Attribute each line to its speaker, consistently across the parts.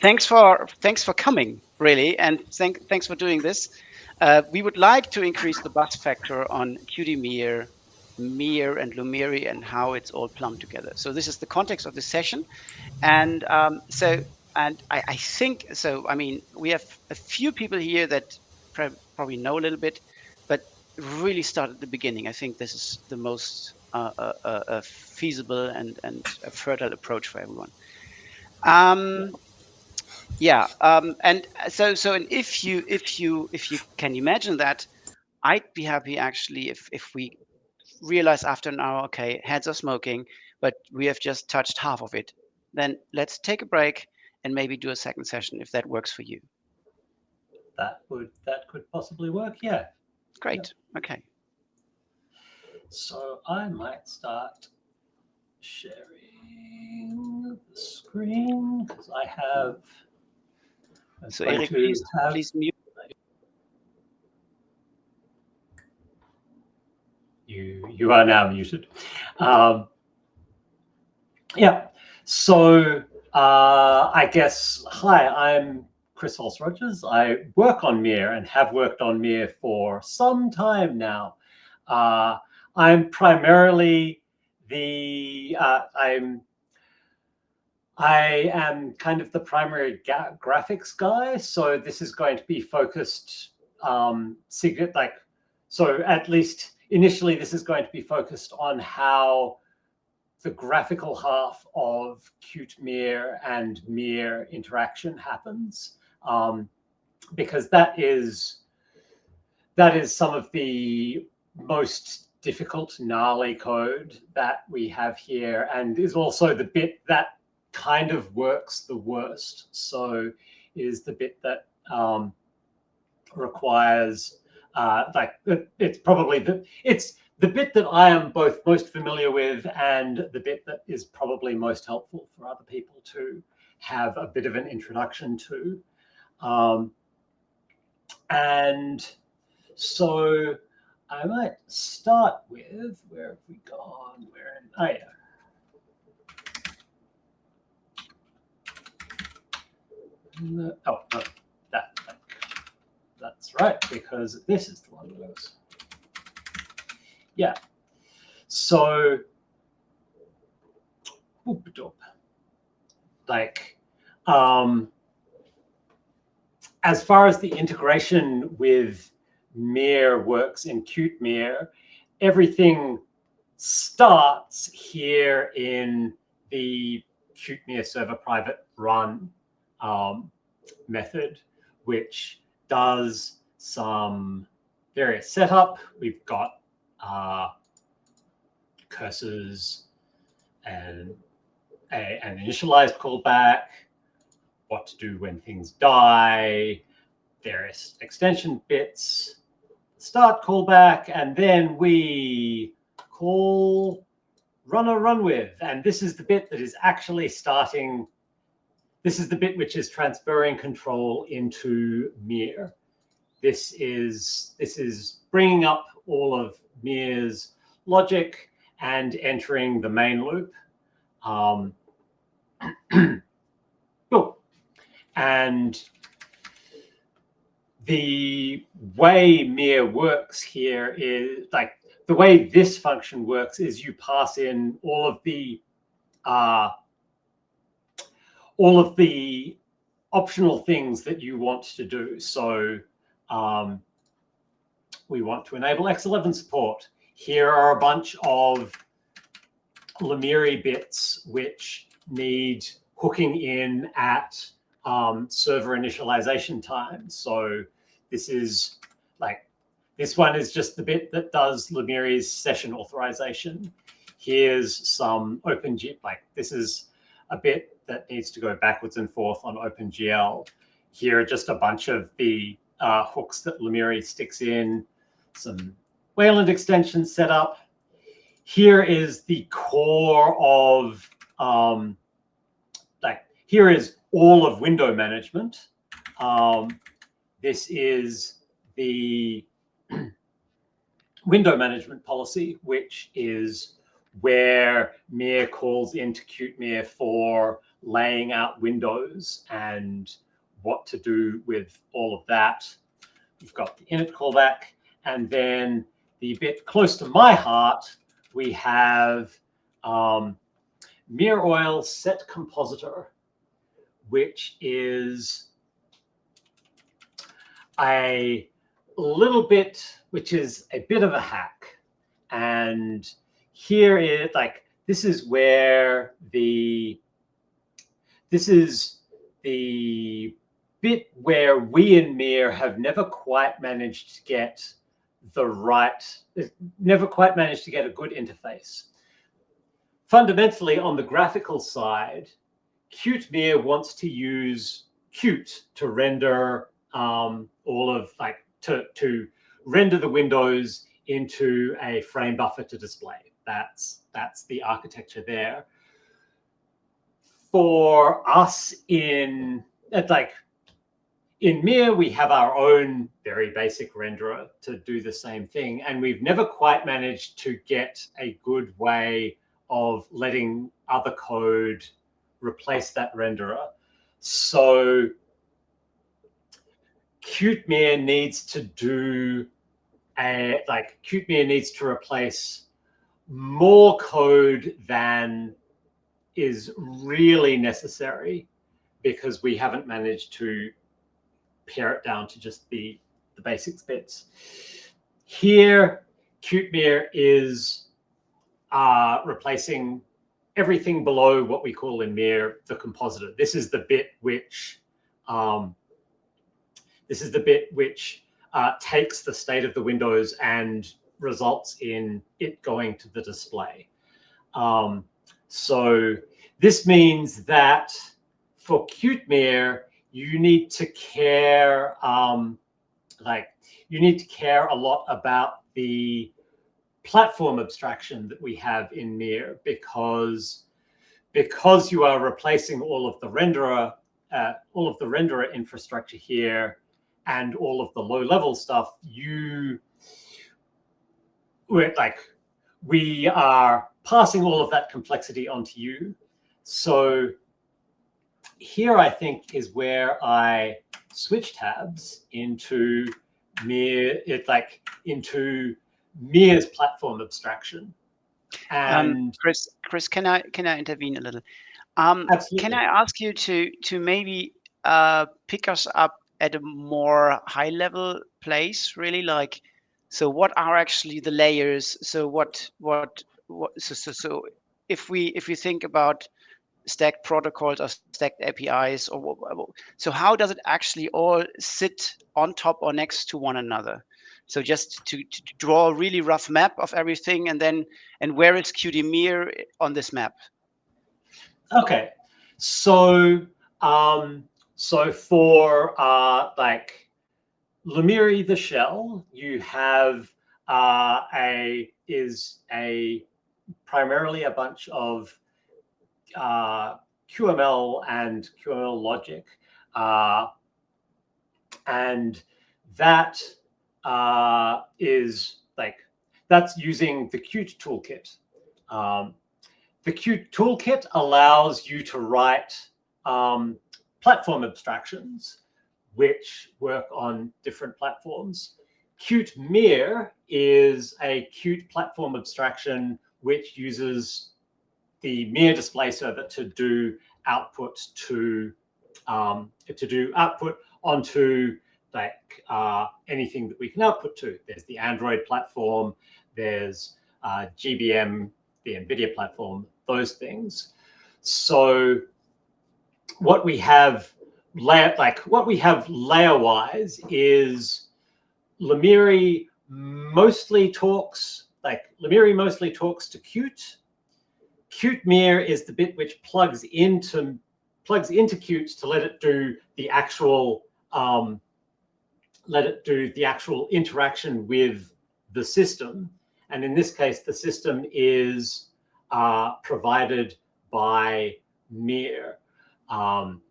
Speaker 1: thanks for coming, really, and thanks for doing this. We would like to increase the buzz factor on QDMIR, Mir, and Lomiri, and how it's all plumbed together. So this is the context of this session, and I think so. I mean, we have a few people here that probably know a little bit, but really start at the beginning. I think this is the most feasible and a fertile approach for everyone. Um, yeah, and and if you can imagine that, I'd be happy actually if we realize after an hour, okay, heads are smoking, but we have just touched half of it. Then let's take a break and maybe do a second session if that works for you.
Speaker 2: That could possibly work. Yeah.
Speaker 1: Great. Okay.
Speaker 2: So I might start sharing the screen because I have. I'm
Speaker 1: So
Speaker 2: going
Speaker 1: Eric,
Speaker 2: to have.
Speaker 1: please mute.
Speaker 2: You are now muted. Um, yeah. So I guess hi. I'm Chris Hulse Rogers. I work on Mir and have worked on Mir for some time now. I'm primarily the I am kind of the primary graphics guy, so this is going to be focused so at least initially this is going to be focused on how the graphical half of Qt Mir and Mir interaction happens, because that is some of the most difficult gnarly code that we have here, and is also the bit that kind of works the worst. So is the bit that requires it's probably it's the bit that I am both most familiar with and the bit that is probably most helpful for other people to have a bit of an introduction to. And so I might start with, where have we gone? Oh yeah. Oh, no, that's right, because this is the one that goes. Yeah. So, like, as far as the integration with Mir works in Qt Mir, everything starts here in the Qt Mir server private run method, which does some various setup. We've got cursors and an initialized callback, what to do when things die, various extension bits, start callback, and then we call run with. And this is the bit that is actually starting. This is the bit which is transferring control into Mir. This is bringing up all of Mir's logic and entering the main loop. Cool. And the way Mir works here is like the way this function works is you pass in all of the optional things that you want to do. So we want to enable X11 support. Here are a bunch of Lomiri bits which need hooking in at server initialization time. So this is like, this one is just the bit that does Lomiri's session authorization. Here's some OpenGL, like this is a bit that needs to go backwards and forth on OpenGL. Here are just a bunch of the hooks that Lomiri sticks in, some Wayland extensions set up. Here is the core of, here is all of window management. This is the window management policy, which is where Mir calls into QtMir for laying out windows and what to do with all of that. We've got the init callback, and then the bit close to my heart, we have Mir oil set compositor, which is a bit of a hack. And here is this is the bit where we in Mir have never quite managed to get a good interface. Fundamentally, on the graphical side, QtMir wants to use Qt to render to render the windows into a frame buffer to display. That's the architecture there. For us in Mir, we have our own very basic renderer to do the same thing, and we've never quite managed to get a good way of letting other code replace that renderer. So QtMir needs to replace more code than is really necessary, because we haven't managed to pare it down to just the basics bits. Here, QtMir is replacing everything below what we call in Mir the compositor. This is the bit which takes the state of the windows and results in it going to the display. So this means that for QtMir, you need to care a lot about the platform abstraction that we have in Mir, because you are replacing all of the renderer infrastructure here and all of the low-level stuff. We are passing all of that complexity onto you. So here, I think, is where I switch tabs into Mir, into Mir's platform abstraction. And
Speaker 1: Chris, can I intervene a little?
Speaker 2: absolutely.
Speaker 1: Can I ask you to maybe pick us up at a more high level place, really? So what are actually the layers? So so if we think about stacked protocols or stacked APIs, so how does it actually all sit on top or next to one another? So just to draw a really rough map of everything, and where is QtMir on this map?
Speaker 2: Okay, so for Lomiri the shell, you have primarily a bunch of QML and QML logic, and that that's using the Qt toolkit. The Qt toolkit allows you to write platform abstractions which work on different platforms. QtMir is a Qt platform abstraction which uses the Mir display server to do output onto anything that we can output to. There's the Android platform, there's GBM, the NVIDIA platform, those things. So what we have layer-wise is Lomiri mostly talks to Qt. QtMir is the bit which plugs into Qt to let it do the actual interaction with the system. And in this case, the system is provided by Mir.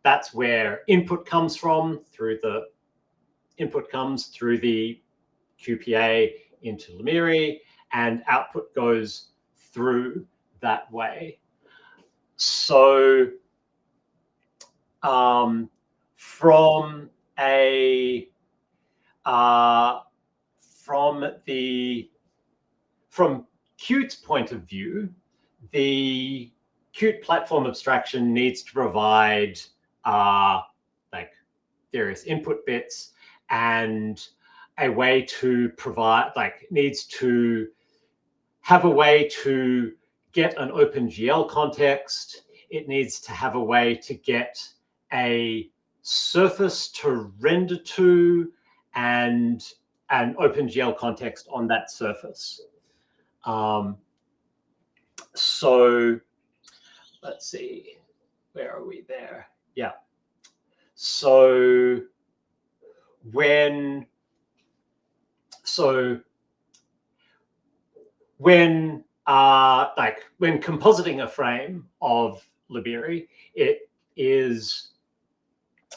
Speaker 2: That's where input comes from through the QPA into Lomiri, and output goes through that way. So from a from Qt's point of view, the Qt platform abstraction needs to provide like various input bits and a way to provide, like, needs to have a way to get an OpenGL context. It needs to have a way to get a surface to render to and an OpenGL context on that surface. So let's see, where are we there? Yeah. So when compositing a frame of Lomiri,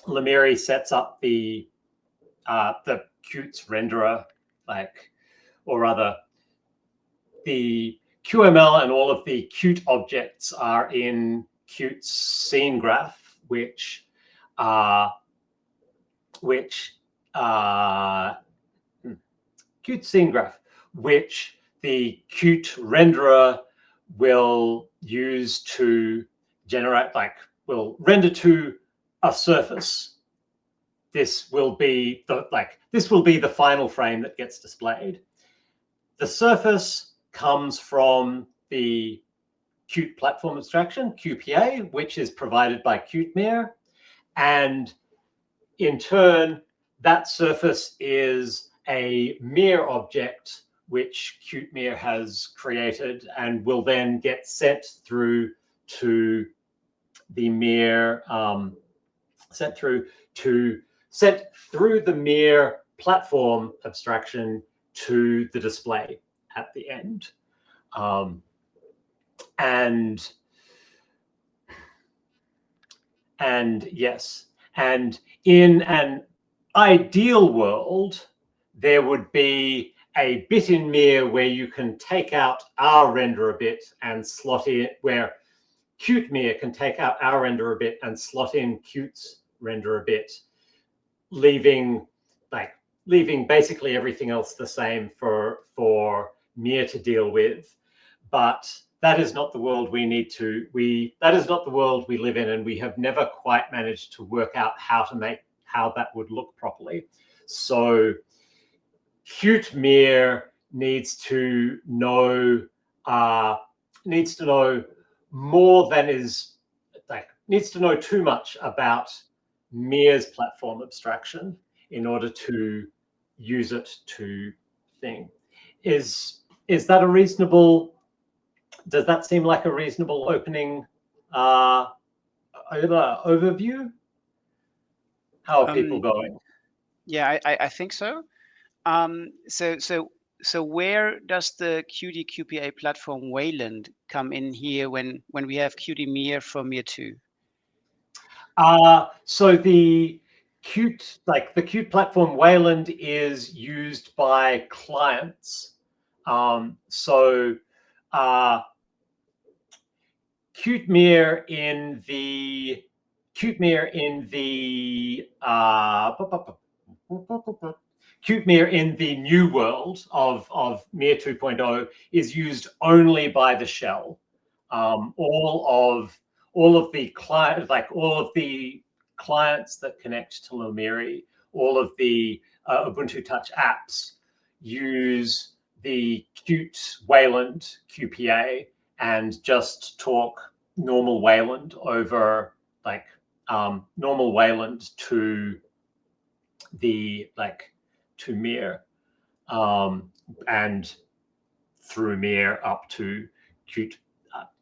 Speaker 2: Lomiri sets up the Qt's renderer, or rather, the QML and all of the Qt objects are in Qt's scene graph, which Qt scene graph, which the Qt renderer will use to generate, will render to a surface. This will be the final frame that gets displayed. The surface comes from the Qt platform abstraction, QPA, which is provided by Qtmere. And in turn, that surface is a Mir object which Qtmere has created and will then get sent through to the Mir, sent through the Mir platform abstraction to the display at the end. And yes, and in an ideal world, there would be a bit in Mir where you can take out our renderer bit and slot in, where Qtmere can take out our renderer bit and slot in Qt's renderer bit, leaving basically everything else the same for Mir to deal with. But that is not the world that is not the world we live in, and we have never quite managed to work out how that would look properly. So Qtmere needs to know more than is needs to know too much about Mir's platform abstraction in order to use it to thing. Is that a reasonable? Does that seem like a reasonable opening overview? How are people going?
Speaker 1: Yeah, I think so. So where does the Qt QPA platform Wayland come in here when we have Qt for Mir 2?
Speaker 2: So the Qt platform Wayland is used by clients. Qtmere in the Qtmere in the new world of Mir 2.0 is used only by the shell. All of the clients that connect to Lomiri, all of the Ubuntu Touch apps use the Qt Wayland QPA and just talk normal Wayland over normal Wayland to the to Mir, and through Mir up to Qt,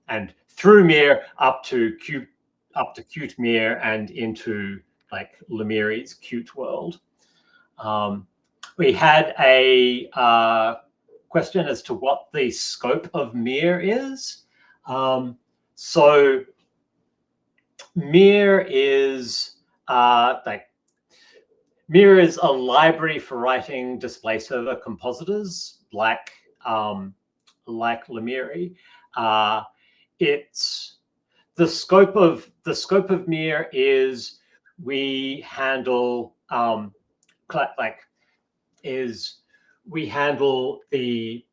Speaker 2: and through Mir up to Qtmere and into Lomiri's Qt world. We had a question as to what the scope of Mir is. So Mir is Mir is a library for writing display server compositors like Lomiri. it's the scope of Mir is we handle we handle the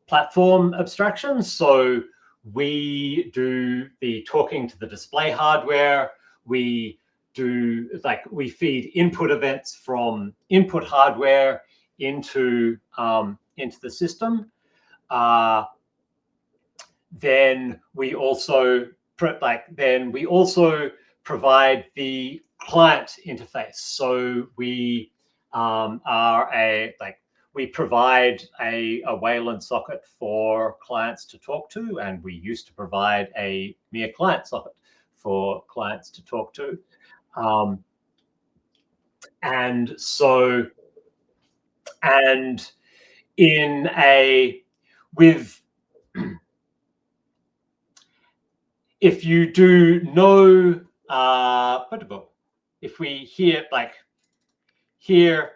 Speaker 2: platform abstractions. So we do the talking to the display hardware. We feed input events from input hardware into the system. Then we also provide the client interface. So we we provide a Wayland socket for clients to talk to, and we used to provide a Mir client socket for clients to talk to. And in a with if you do no if we here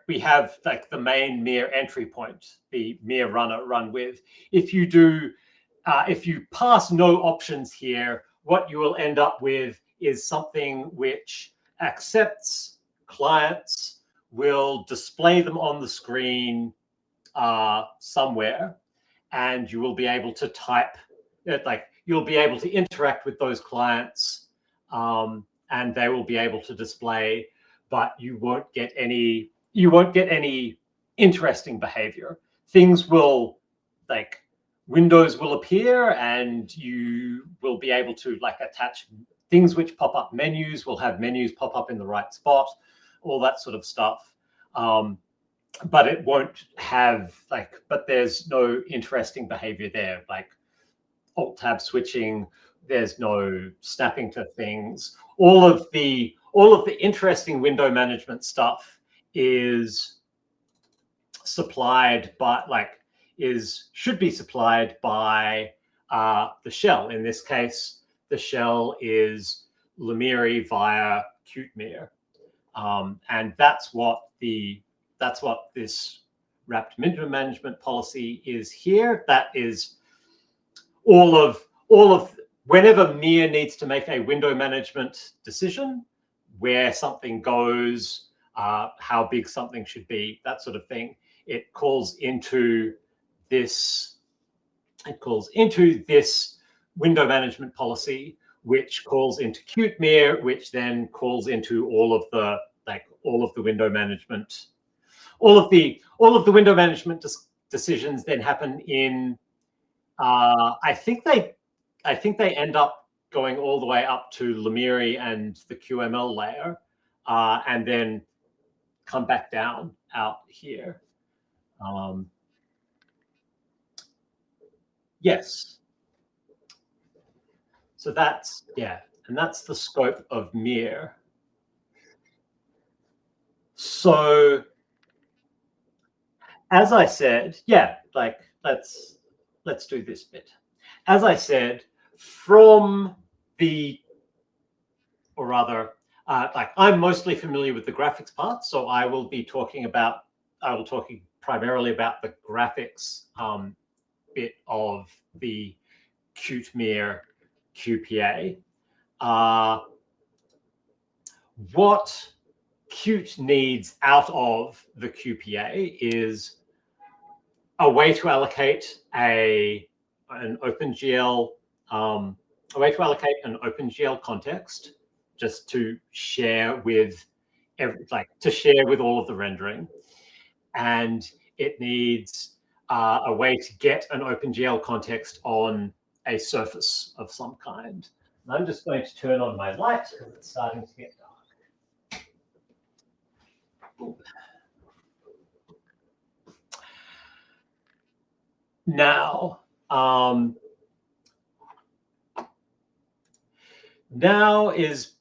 Speaker 2: we have the main Mir entry point, the Mir runner run with. If you pass no options here, what you will end up with is something which accepts clients, will display them on the screen somewhere, and you will be able to type you'll be able to interact with those clients, and they will be able to display, but you won't get any interesting behavior. Things will windows will appear, and you will be able to attach things which pop up. Menus will have menus pop up in the right spot, all that sort of stuff. But it won't have but there's no interesting behavior there, like alt tab switching. There's no snapping to things. All of the interesting window management stuff is supplied by should be supplied by the shell. In this case, the shell is Lomiri via Qt-Mir, and that's what this wrapped window management policy is here. That is all of whenever Mir needs to make a window management decision, where something goes, how big something should be, that sort of thing, it calls into this window management policy, which calls into Qt-Mir, which then calls into all of the window management. All of the window management decisions then happen in I think they end up going all the way up to Lomiri and the QML layer, and then come back down out here. Yes. So that's and that's the scope of Mir. So as I said, let's do this bit. As I said, I'm mostly familiar with the graphics part, so I will talking primarily about the graphics bit of the Qt-Mir QPA. What Qt needs out of the QPA is a way to allocate an OpenGL context, just to share with all of the rendering, and it needs a way to get an OpenGL context on a surface of some kind. And I'm just going to turn on my light because it's starting to get dark. Ooh. Now, now is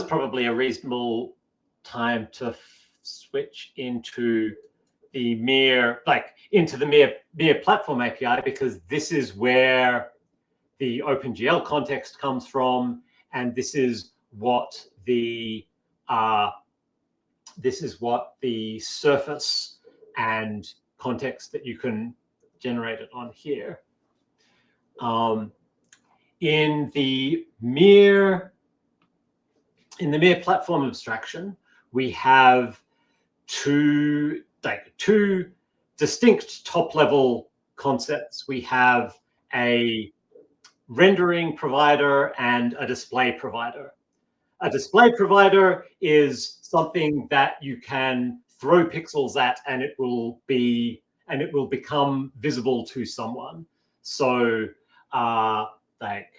Speaker 2: probably a reasonable time to switch into the Mir platform API, because this is where the OpenGL context comes from, and this is what the surface and context that you can generate it on here. in the mere platform abstraction, we have two distinct top-level concepts. We have a rendering provider and a display provider. A display provider is something that you can throw pixels at and it will become visible to someone. So like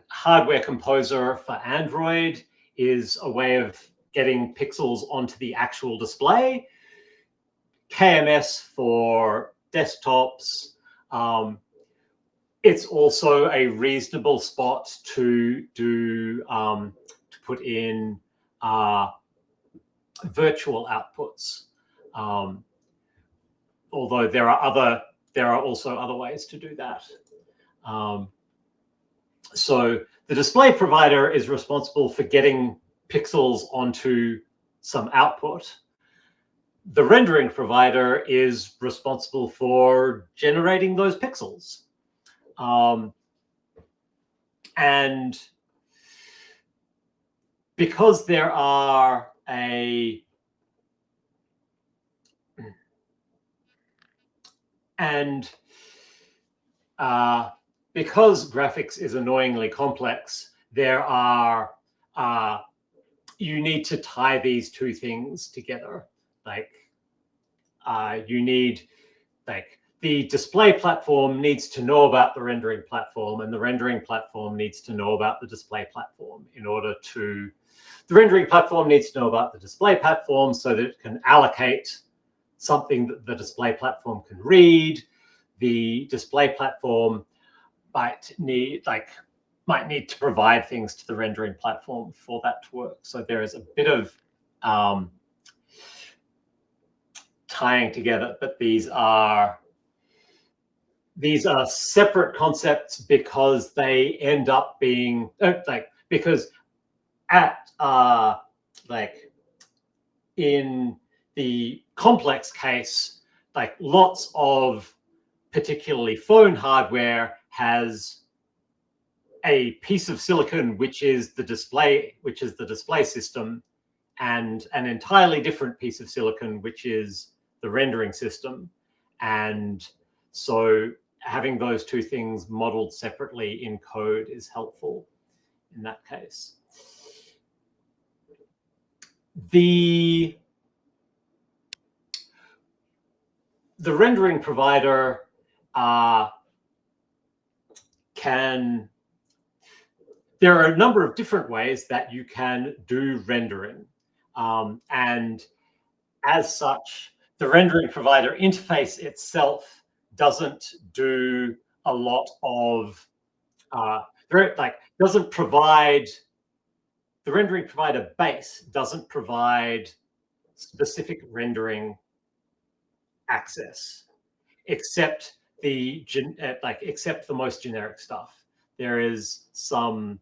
Speaker 2: Hardware Composer for Android is a way of getting pixels onto the actual display. KMS for desktops. It's also a reasonable spot to do to put in virtual outputs. Although there are also other ways to do that. So the display provider is responsible for getting pixels onto some output. The rendering provider is responsible for generating those pixels. And because there are because graphics is annoyingly complex, there are you need to tie these two things together. Like you need the display platform needs to know about the rendering platform, and the rendering platform needs to know about the display platform the rendering platform needs to know about the display platform so that it can allocate something that the display platform can read. The display platform might need to provide things to the rendering platform for that to work. So there is a bit of tying together, but these are separate concepts because they end up being because at in the complex case, lots of particularly phone hardware has a piece of silicon which is the display system, and an entirely different piece of silicon which is the rendering system. And so having those two things modeled separately in code is helpful in that case. The rendering provider there are a number of different ways that you can do rendering. And as such, the rendering provider interface itself doesn't do a lot of, doesn't provide, the rendering provider base doesn't provide specific rendering access, except the most generic stuff. There is some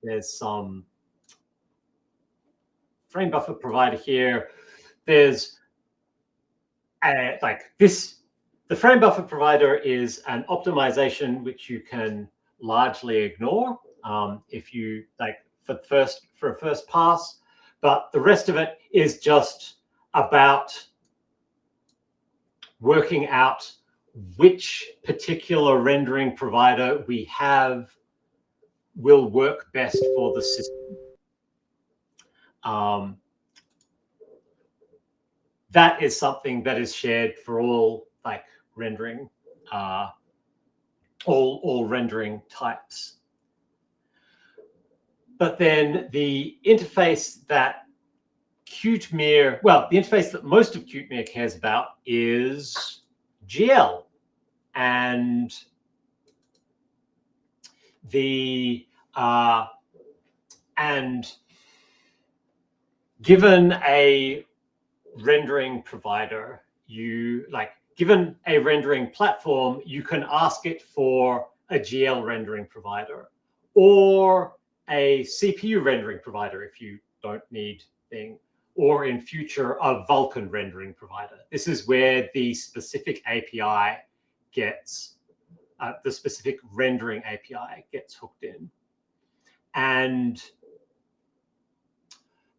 Speaker 2: there's some frame buffer provider here. There's the frame buffer provider is an optimization which you can largely ignore if you for a first pass, but the rest of it is just about working out which particular rendering provider we have will work best for the system. That is something that is shared for all rendering, all rendering types. But then the interface that Qtmere, the interface that most of Qtmere cares about is GL. And given a rendering provider, given a rendering platform, you can ask it for a GL rendering provider or a CPU rendering provider if you don't need thing, or in future a Vulkan rendering provider. This is where the specific API gets the specific rendering API gets hooked in. And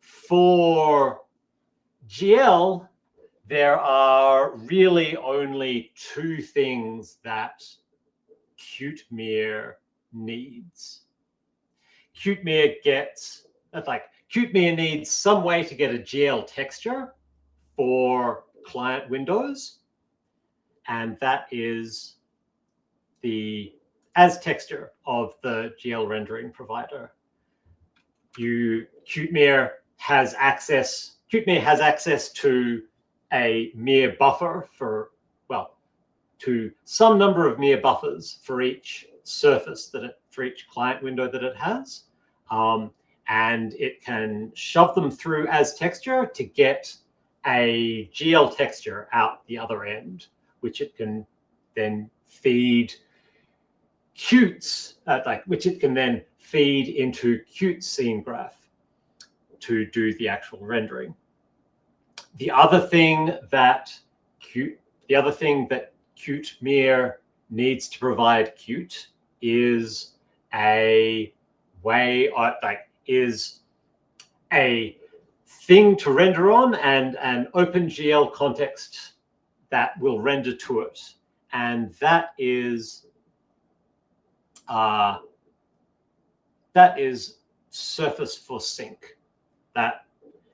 Speaker 2: for GL, there are really only two things that QtMeer needs. QtMeer needs some way to get a GL texture for client windows, and that is the as texture of the GL rendering provider. QtMeer has access to a Mir buffer to some number of Mir buffers for each surface for each client window that it has. And it can shove them through as texture to get a GL texture out the other end, which it can then feed which it can then feed into Qt scene graph to do the actual rendering. The other thing that QtMeer needs to provide Qt is a thing to render on and an OpenGL context that will render to it, and that is surface for sync. That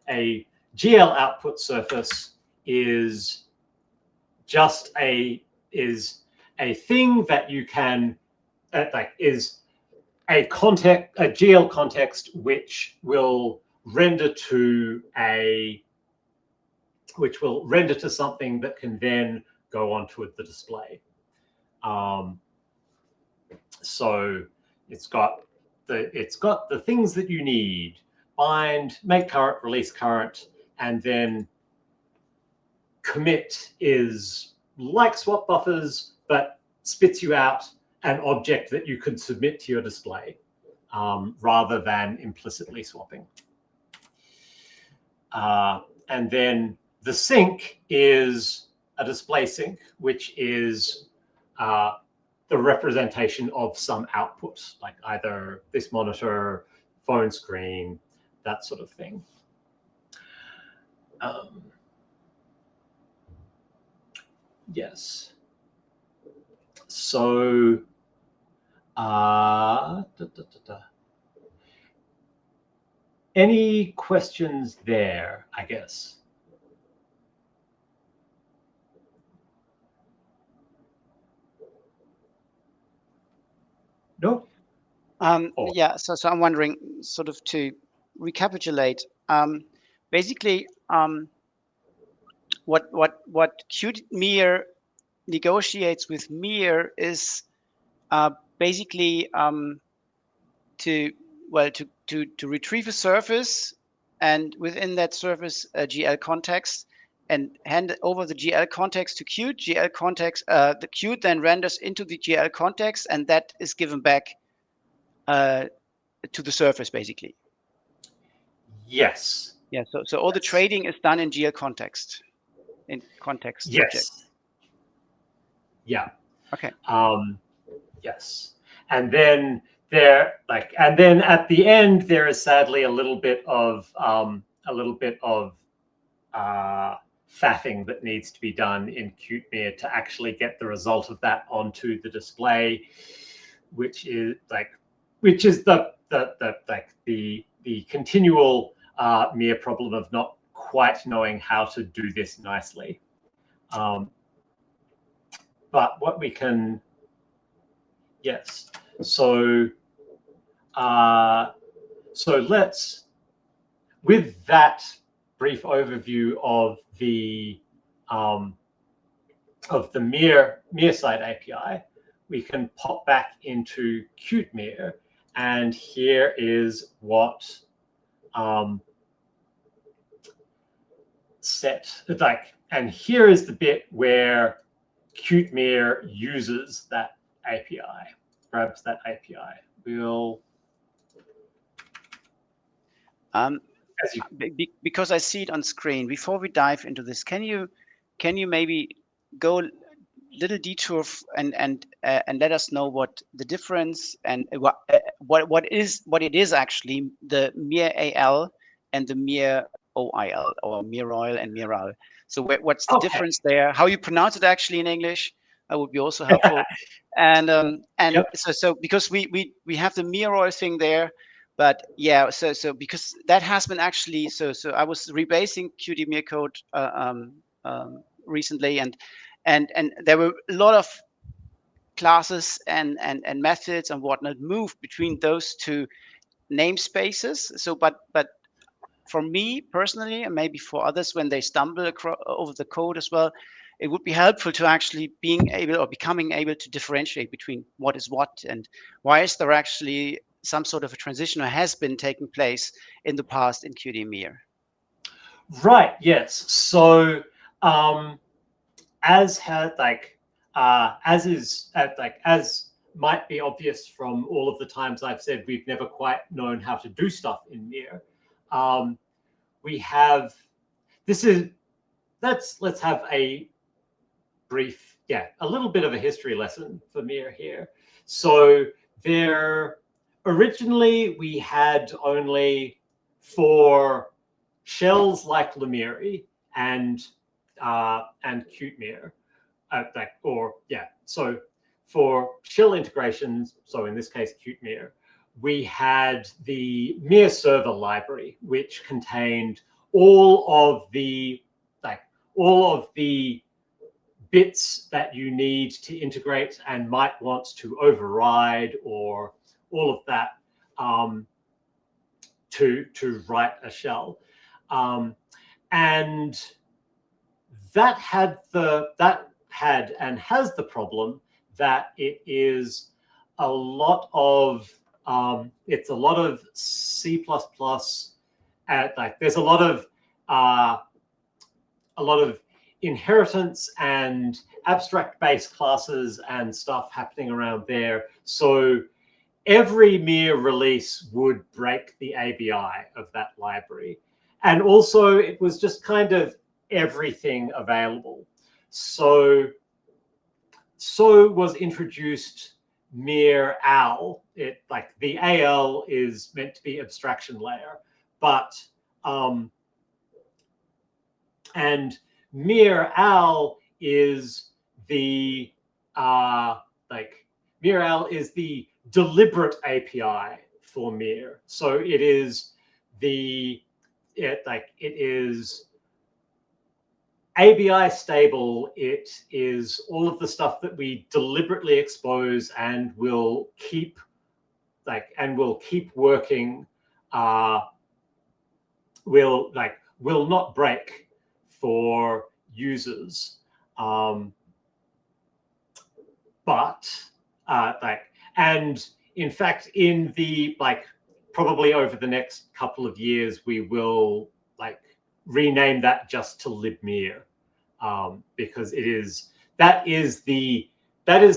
Speaker 2: a GL output surface is just a thing that you can is a GL context which will render to something that can then go onto the display. So it's got the things that you need: bind, make current, release current, and then commit is like swap buffers, but spits you out an object that you could submit to your display rather than implicitly swapping. And then the sync is a display sync, which is the representation of some output, like either this monitor, phone screen, that sort of thing. Yes. So, any questions there, I guess? No?
Speaker 1: Yeah, so I'm wondering, sort of to recapitulate, basically, what QtMeer negotiates with Mir is basically to retrieve a surface, and within that surface a GL context, and hand over the GL context to Qt. GL context, the Qt then renders into the GL context, and that is given back to the surface, basically.
Speaker 2: Yes.
Speaker 1: Yeah. So all the trading is done in GL context, in context
Speaker 2: Yes.
Speaker 1: object.
Speaker 2: Yeah.
Speaker 1: Okay.
Speaker 2: Yes. And then at the end there is sadly a little bit of faffing that needs to be done in QtMeer to actually get the result of that onto the display, which is the continual Mir problem of not quite knowing how to do this nicely. But what we can, yes. So let's, with that brief overview of the Mir side API, we can pop back into QtMeer, and here is what and here is the bit where QtMeer uses that API, grabs that API. We'll
Speaker 1: because I see it on screen. Before we dive into this, can you maybe go little detour and let us know what the difference and what it is actually, the Mir AL and the Mir OIL, or Mir oil and Miral. So what's the
Speaker 2: Okay.
Speaker 1: difference there? How you pronounce it actually in English? That would be also helpful. And
Speaker 2: Yep.
Speaker 1: so because we have the Mir oil thing there, but yeah, so because that has been actually, so I was rebasing QD code recently, and there were a lot of classes and methods and whatnot moved between those two namespaces. So but for me personally, and maybe for others when they stumble across over the code as well, it would be helpful to actually being able or becoming able to differentiate between what is what, and why is there actually some sort of a transition or has been taking place in the past in QDMIR.
Speaker 2: Right. Yes. So, as had like as is like as might be obvious from all of the times I've said we've never quite known how to do stuff in Mir. We have this is let's have a brief, a little bit of a history lesson for Mir here. So there originally we had only for shells like Lomiri and Qtmir, so for shell integrations, so in this case Qtmir, we had the Mir server library, which contained all of the all of the bits that you need to integrate and might want to override, or all of that, to write a shell, and that had and has the problem that it is a lot of it's a lot of C++. There's a lot of inheritance and abstract based classes and stuff happening around there. So every Mir release would break the ABI of that library. And also it was just kind of everything available. So was introduced Mir AL. The AL is meant to be abstraction layer, but and Mir AL is the Mir AL is the deliberate API for Mir. So it is it is ABI stable. It is all of the stuff that we deliberately expose and will keep working. Will not break for users. And in fact, in the probably over the next couple of years, we will rename that just to libmir, because that is the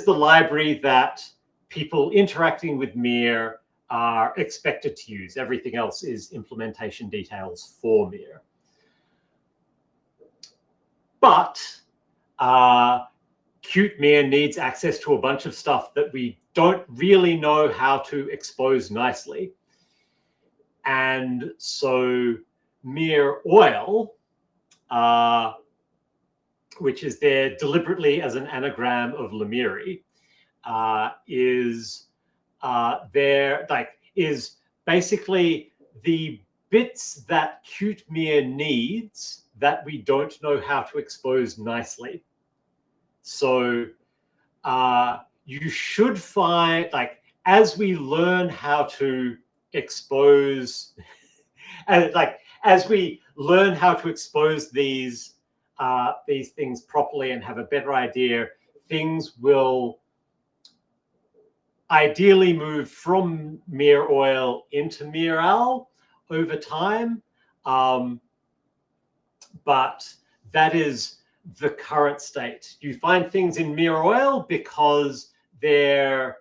Speaker 2: library that people interacting with Mir are expected to use. Everything else is implementation details for Mir. But Qtmir needs access to a bunch of stuff that we don't really know how to expose nicely. And so Mir oil, which is there deliberately as an anagram of Lomiri, is basically the bits that Qtmir needs that we don't know how to expose nicely. So you should find, as we learn how to expose, as we learn how to expose these things properly and have a better idea, things will ideally move from Mir oil into Mir AL over time. But that is the current state. You find things in Mir oil because they're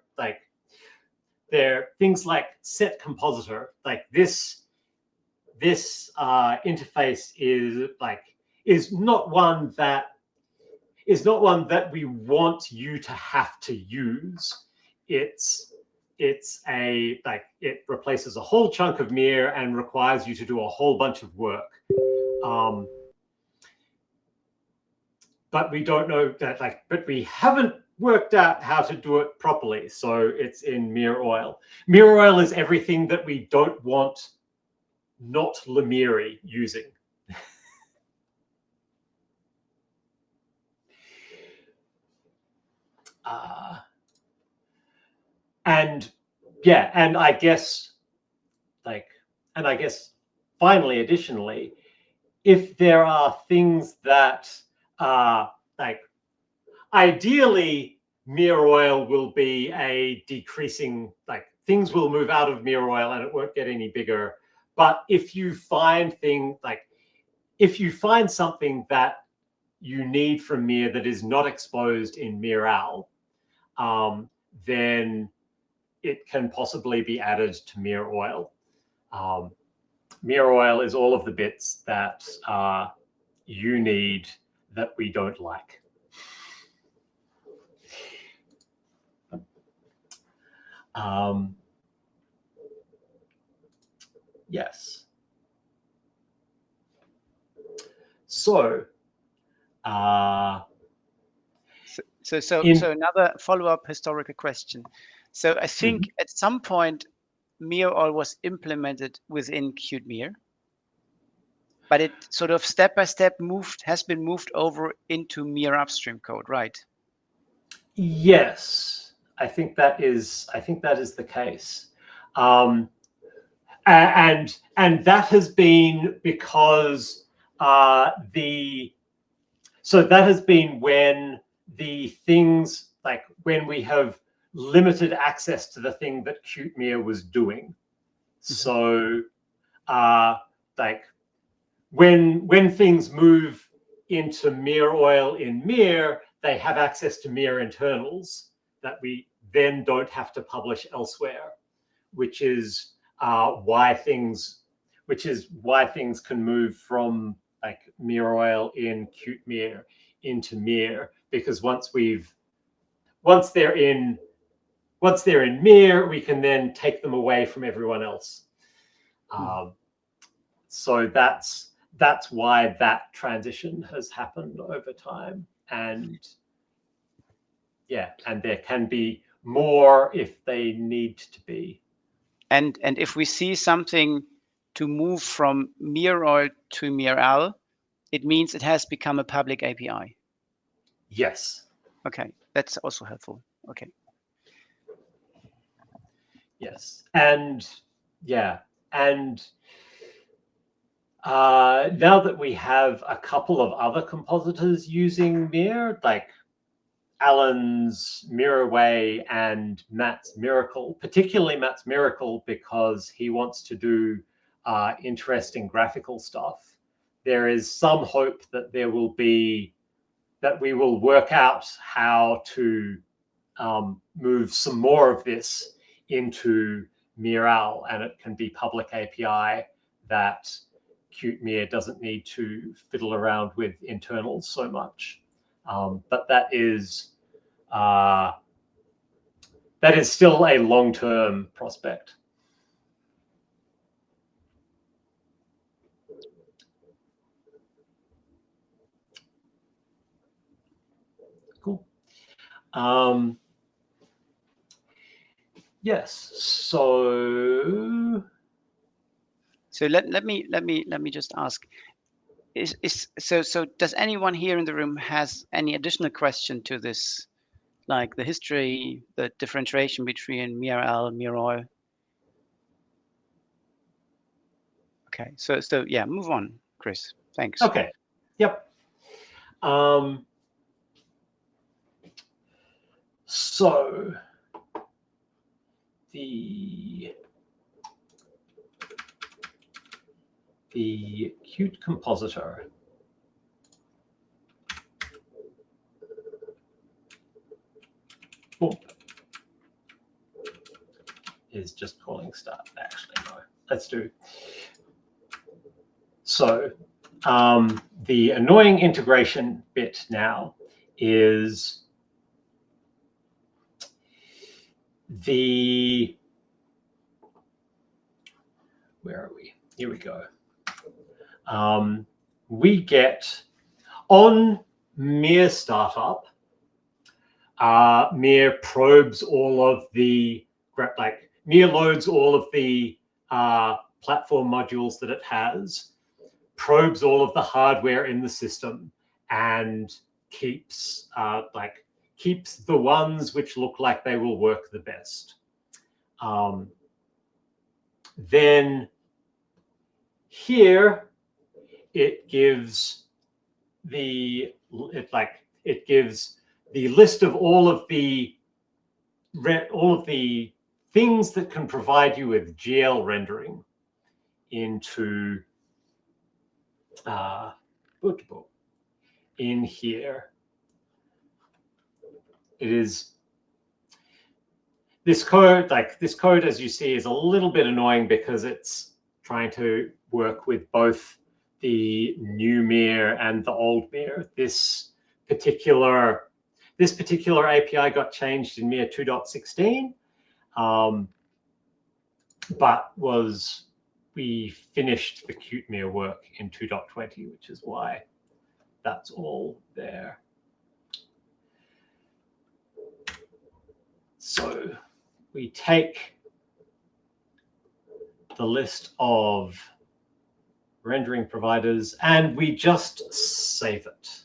Speaker 2: things like set compositor. This interface is not one that one that we want you to have to use. It's a like it replaces a whole chunk of mir and requires you to do a whole bunch of work. But we don't know that but we haven't worked out how to do it properly. So it's in mir oil. Mir oil is everything that we don't want not Lomiri using. And yeah, and I guess finally, additionally, if there are things that ideally mir oil will be a decreasing, things will move out of mir oil and it won't get any bigger. But if you find if you find something that you need from mir that is not exposed in mir-al, then it can possibly be added to mir oil. Mir oil is all of the bits that you need that we don't like. Yes. So
Speaker 1: another follow-up historical question. So I think at some point mir oil was implemented within Qt-mir, but it sort of step by step has been moved over into mir upstream code, right?
Speaker 2: Yes, I think that is the case. And that has been because that has been when the things, when we have limited access to the thing that Qt-mir was doing. So when things move into mir oil in mir, they have access to mir internals that we then don't have to publish elsewhere, which is why things can move from mir oil in Qt-mir into mir, because once they're in mir, we can then take them away from everyone else. So that's why that transition has happened over time. And yeah, and there can be more if they need to be.
Speaker 1: And if we see something to move from mir oil to mir-al, it means it has become a public API.
Speaker 2: Yes.
Speaker 1: Okay, that's also helpful. Okay.
Speaker 2: Yes, and yeah, and now that we have a couple of other compositors using mir, like Alan's Miraway and Matt's Miracle, particularly Matt's Miracle because he wants to do interesting graphical stuff, there is some hope that we will work out how to move some more of this into mir-al, and it can be public API that Qt-mir doesn't need to fiddle around with internals so much. But that is still a long-term prospect. Cool. Yes. So
Speaker 1: let me just ask. So does anyone here in the room has any additional question to this, like the history, the differentiation between mir-al, mir-oil? Okay, so yeah, move on, Chris. Thanks.
Speaker 2: Okay. Yep. So the Qt compositor is just calling start. Actually, no. Let's do. So the annoying integration bit now is where are we? Here we go. We get on Mir startup. Mir probes all of the Mir loads all of the platform modules that it has, probes all of the hardware in the system, and keeps the ones which look like they will work the best. Then here it gives the list of all of the things that can provide you with GL rendering into in here. It is this code, as you see, is a little bit annoying because it's trying to work with both the new Mir and the old Mir. This particular API got changed in Mir 2.16, but we finished the Qt Mir work in 2.20, which is why that's all there. So we take the list of rendering providers and we just save it.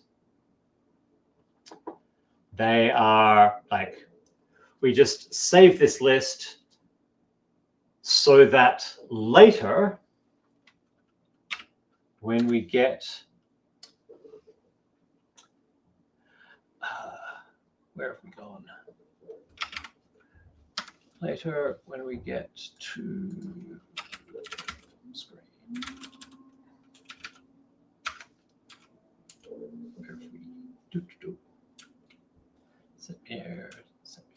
Speaker 2: They are we just save this list so that later, when we get, where have we gone? Later, when we get to screen, where have we set here,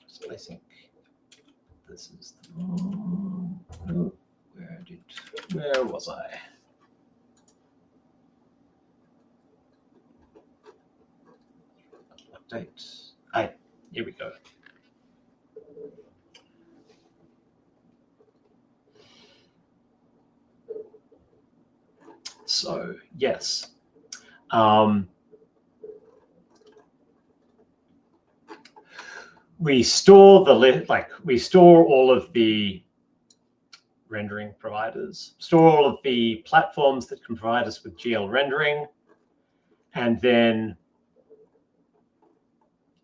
Speaker 2: displacing. This is the wrong. Oh, where was I? Update. Here we go. So yes, we store the list, we store all of the rendering providers, store all of the platforms that can provide us with GL rendering, and then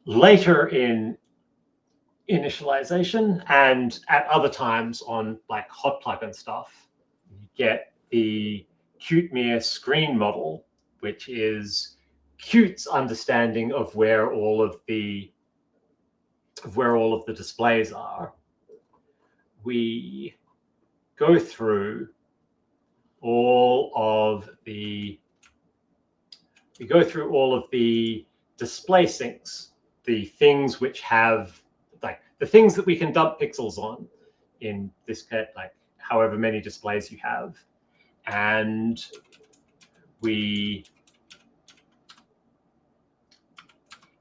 Speaker 2: later in initialization and at other times on hot plug and stuff, you get the Qt Mir screen model, which is Qt's understanding of where all of the displays are. We go through all of the display sinks, the things which have the things that we can dump pixels on in this case, however many displays you have, and we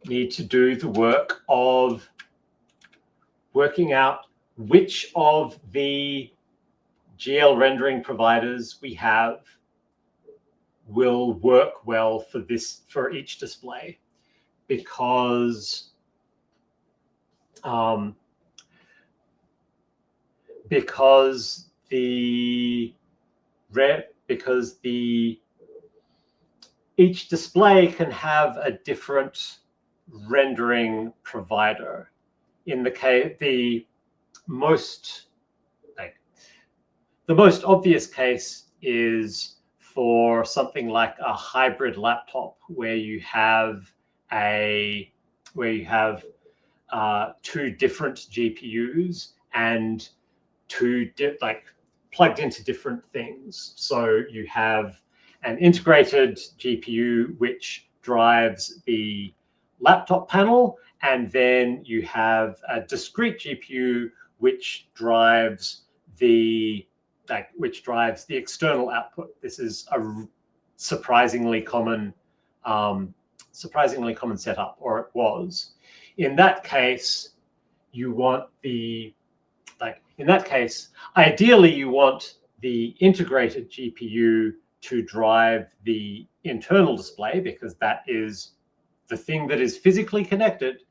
Speaker 2: need to do the work of working out which of the GL rendering providers we have will work well for each display, because each display can have a different rendering provider. In the case, the most obvious case is for something like a hybrid laptop where you have two different GPUs and plugged into different things. So you have an integrated GPU which drives the laptop panel, and then you have a discrete GPU which drives the external output. This is a surprisingly common surprisingly common setup, or it was. In that case, you want the, in that case, ideally you want the integrated GPU to drive the internal display, because that is the thing that is physically connected,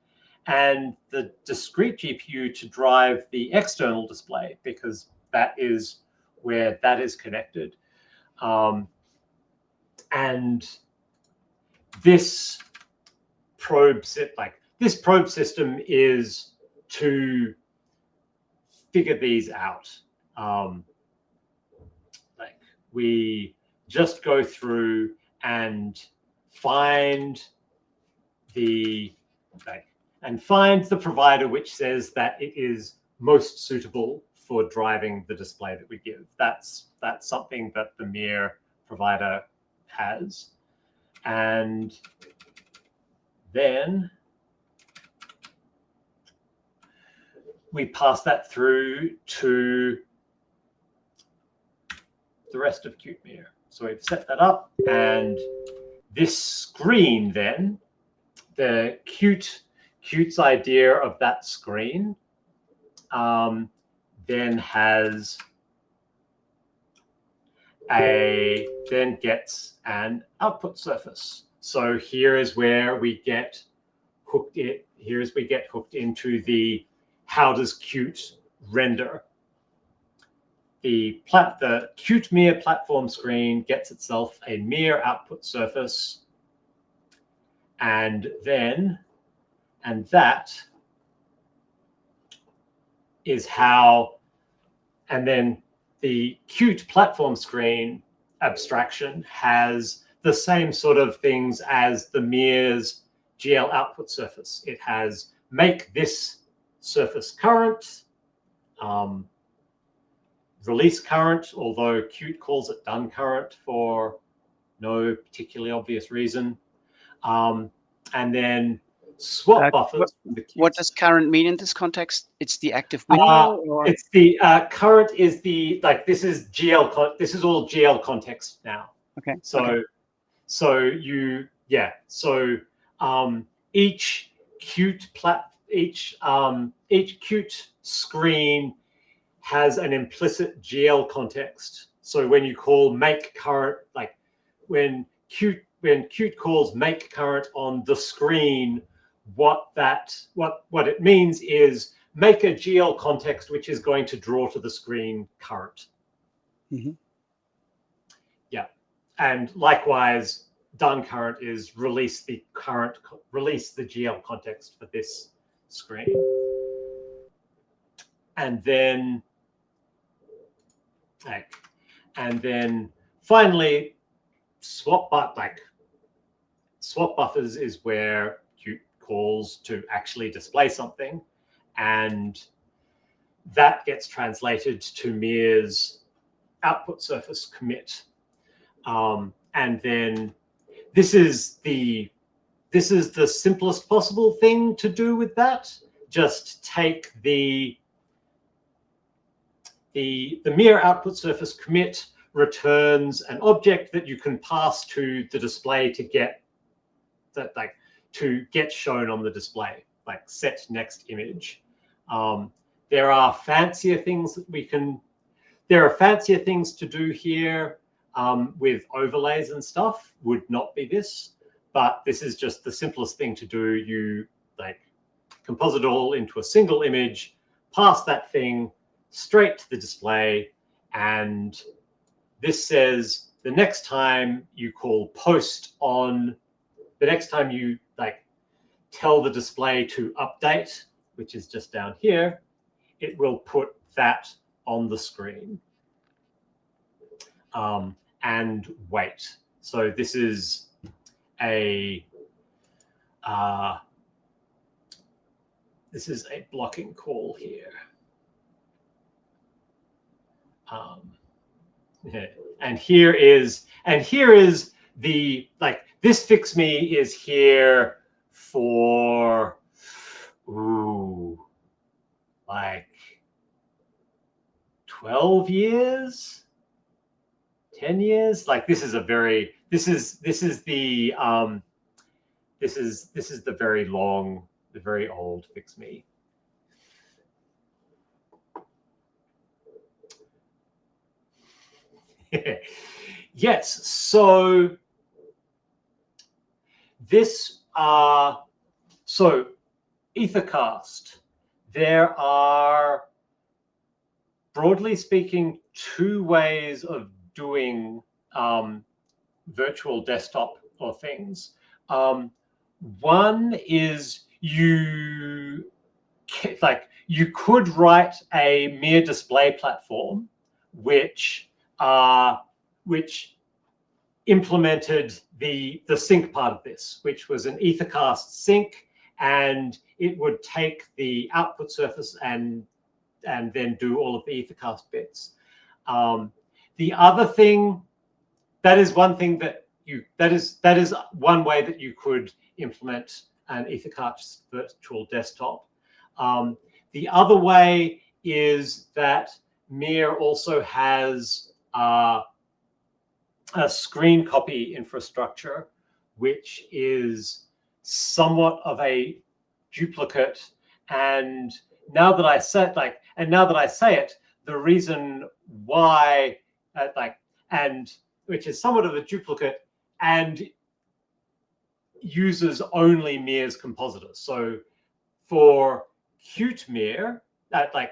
Speaker 2: and the discrete GPU to drive the external display, because that is where that is connected. And this probe system is to figure these out. We just go through and find the provider which says that it is most suitable for driving the display that we give. That's something that the Mir provider has. And then we pass that through to the rest of QtMir. So we've set that up, and this screen then, the Qt's idea of that screen then has then gets an output surface. So here is where we get hooked into the how does Qt render. The Qt Mir platform screen gets itself a Mir output surface, and that is how, and then the Qt platform screen abstraction has the same sort of things as the Mir's GL output surface. It has make this surface current, release current, although Qt calls it done current for no particularly obvious reason. And then swap buffers.
Speaker 1: What does current mean in this context? It's the active window? Or?
Speaker 2: It's the current is the, this is GL, this is all GL context now.
Speaker 1: Okay.
Speaker 2: Each Qt screen has an implicit GL context. So when you call make current, when Qt calls make current on the screen, what it means is make a GL context which is going to draw to the screen current.
Speaker 1: Mm-hmm.
Speaker 2: Yeah, and likewise, done current is release the GL context for this screen. And then finally, swap buffers is where Qt calls to actually display something, and that gets translated to Mir's output surface commit. And then this is the simplest possible thing to do with that. Just take the Mir output surface commit returns an object that you can pass to the display to get that, to get shown on the display, set next image. There are fancier things that there are fancier things to do here with overlays and stuff. Would not be this, but this is just the simplest thing to do. You composite all into a single image, pass that thing straight to the display, and this says the next time you call post on, the next time you tell the display to update, which is just down here, it will put that on the screen and wait. So this is a blocking call here. And here is the, this fix me is here for 12 years, 10 years. This is the this is the very long, the very old fixme. Yes, so this so Ethercast, there are, broadly speaking, two ways of doing virtual desktop or things. One is you could write a mere display platform which implemented the sync part of this, which was an Ethercast sync, and it would take the output surface and then do all of the Ethercast bits. The other thing, that is one thing that is one way that you could implement an Ethercast virtual desktop. The other way is that Mir also has a screen copy infrastructure, which is somewhat of a duplicate. And now that I say it, the reason why, and which is somewhat of a duplicate and uses only Mir's compositor. So for Qt Mir,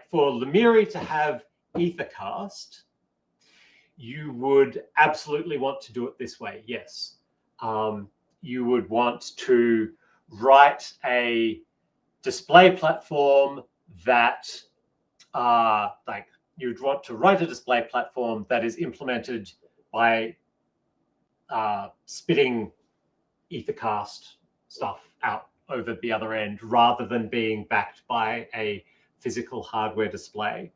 Speaker 2: for Lomiri to have Ethercast, you would absolutely want to do it this way. Yes, you would want to write a display platform that you'd want to write a display platform that is implemented by spitting Ethercast stuff out over the other end, rather than being backed by a physical hardware display.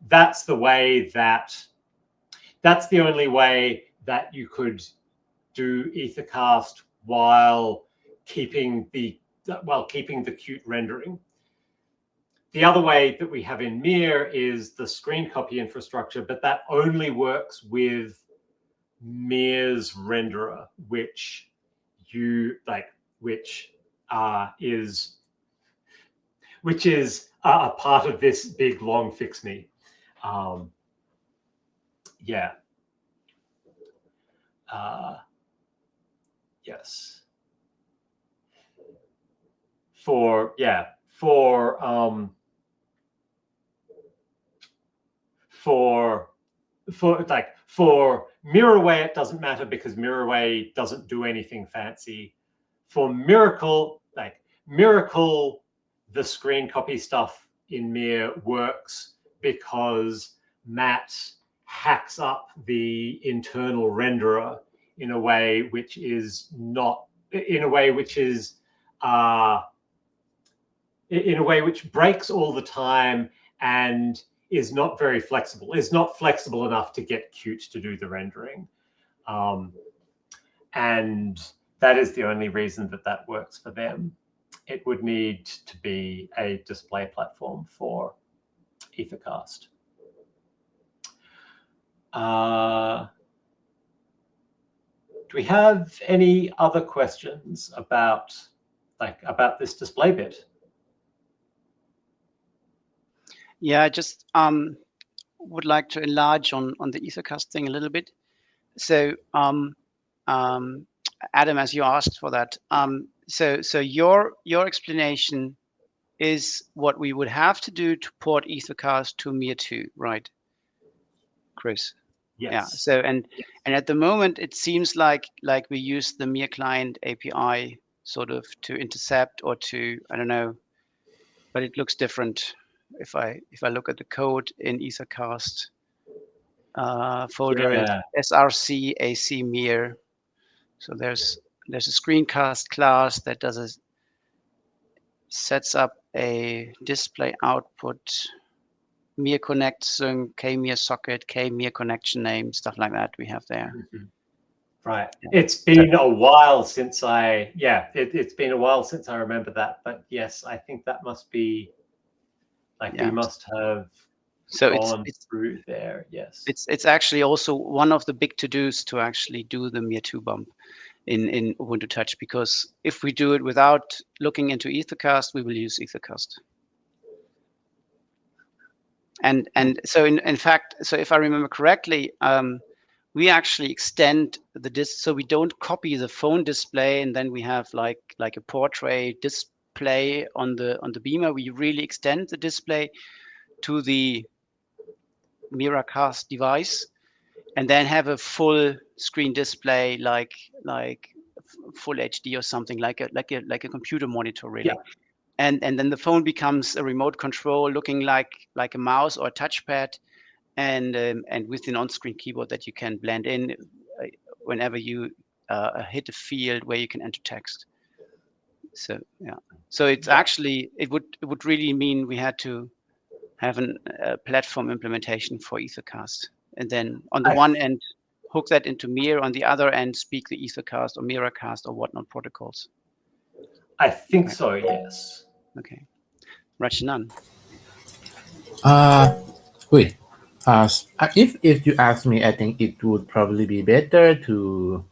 Speaker 2: That's the only way that you could do Ethercast while keeping the Qt rendering. The other way that we have in Mir is the screen copy infrastructure, but that only works with Mir's renderer, which is a part of this big long fixme. Yeah. Yes. For Mirrorway, it doesn't matter because Mirrorway doesn't do anything fancy. For Miracle, the screen copy stuff in Mir works because Matt hacks up the internal renderer in a way which breaks all the time and is not very flexible. Is not flexible enough to get Qt to do the rendering, and that is the only reason that works for them. It would need to be a display platform for Ethercast. Do we have any other questions about this display bit?
Speaker 1: Yeah, I just would like to enlarge on the Ethercast thing a little bit. So Adam, as you asked for that, so your explanation is what we would have to do to port Ethercast to Mir 2, right, Chris?
Speaker 2: Yes.
Speaker 1: Yeah. So and at the moment it seems like we use the Mir client API sort of to intercept or to, I don't know, but it looks different if I look at the code in Ethercast folder and src ac mir. So there's a screencast class that sets up a display output, Mir connect sync, K-Mir socket, K-Mir connection name, stuff like that we have there.
Speaker 2: Mm-hmm. Right. Yeah. It's been a while since it's been a while since I remember that, but yes, I think that must be we must have gone through there. Yes.
Speaker 1: It's actually also one of the big to-dos to actually do the Mir 2 bump. in Ubuntu Touch, because if we do it without looking into Ethercast, we will use Ethercast. And so in fact, so if I remember correctly, we actually extend the disk, so we don't copy the phone display and then we have like a portrait display on the beamer. We really extend the display to the Miracast device, and then have a full screen display like full HD or something, like a computer monitor really.
Speaker 2: Yeah.
Speaker 1: And then the phone becomes a remote control looking like a mouse or a touchpad, and with an on-screen keyboard that you can blend in whenever you hit a field where you can enter text. So yeah, so it's
Speaker 2: Yeah.
Speaker 1: actually it would really mean we had to have a platform implementation for Ethercast, and then on the one end hook that into Mir, on the other end speak the Ethercast or Miracast or whatnot protocols.
Speaker 2: I think
Speaker 1: Right.
Speaker 2: so, yes.
Speaker 1: Okay, Rajanan.
Speaker 3: Uh, Wait. If you ask me, I think it would probably be better to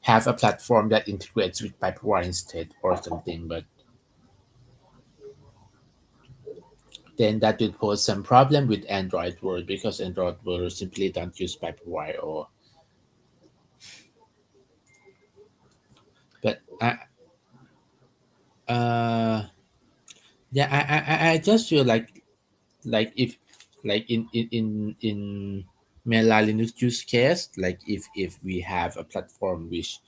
Speaker 3: have a platform that integrates with Pipewire instead or something, but then that would pose some problem with Android World because Android World simply don't use Pipewire or but uh yeah I just feel like if like in Mela Linux use case, like if we have a platform which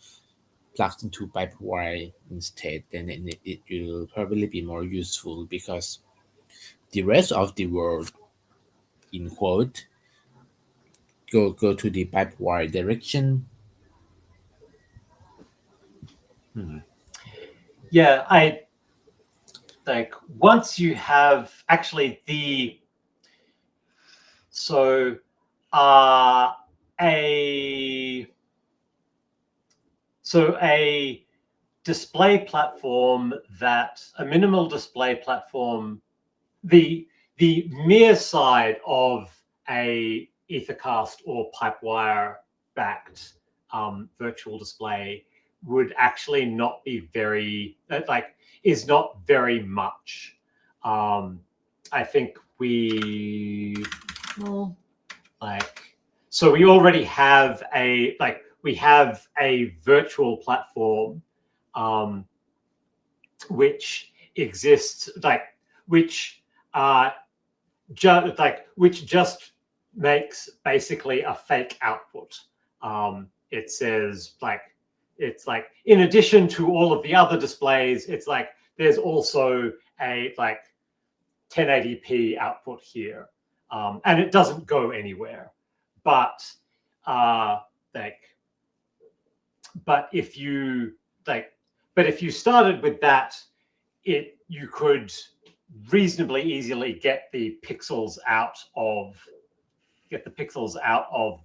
Speaker 3: plugs into Pipewire instead, then it will probably be more useful because the rest of the world, in quote, go to the Pipewire direction. Hmm.
Speaker 2: Yeah, I like once you have actually the so uh a a display platform, that a minimal display platform, the mere side of a Ethercast or Pipewire backed virtual display would actually not be very is not very much. I think well, so we already have a virtual platform um, which exists which uh, which just makes basically a fake output. It says it's like in addition to all of the other displays, it's like there's also a 1080p output here, and it doesn't go anywhere. But uh, like, but if you if you started with that, you could reasonably easily get the pixels out of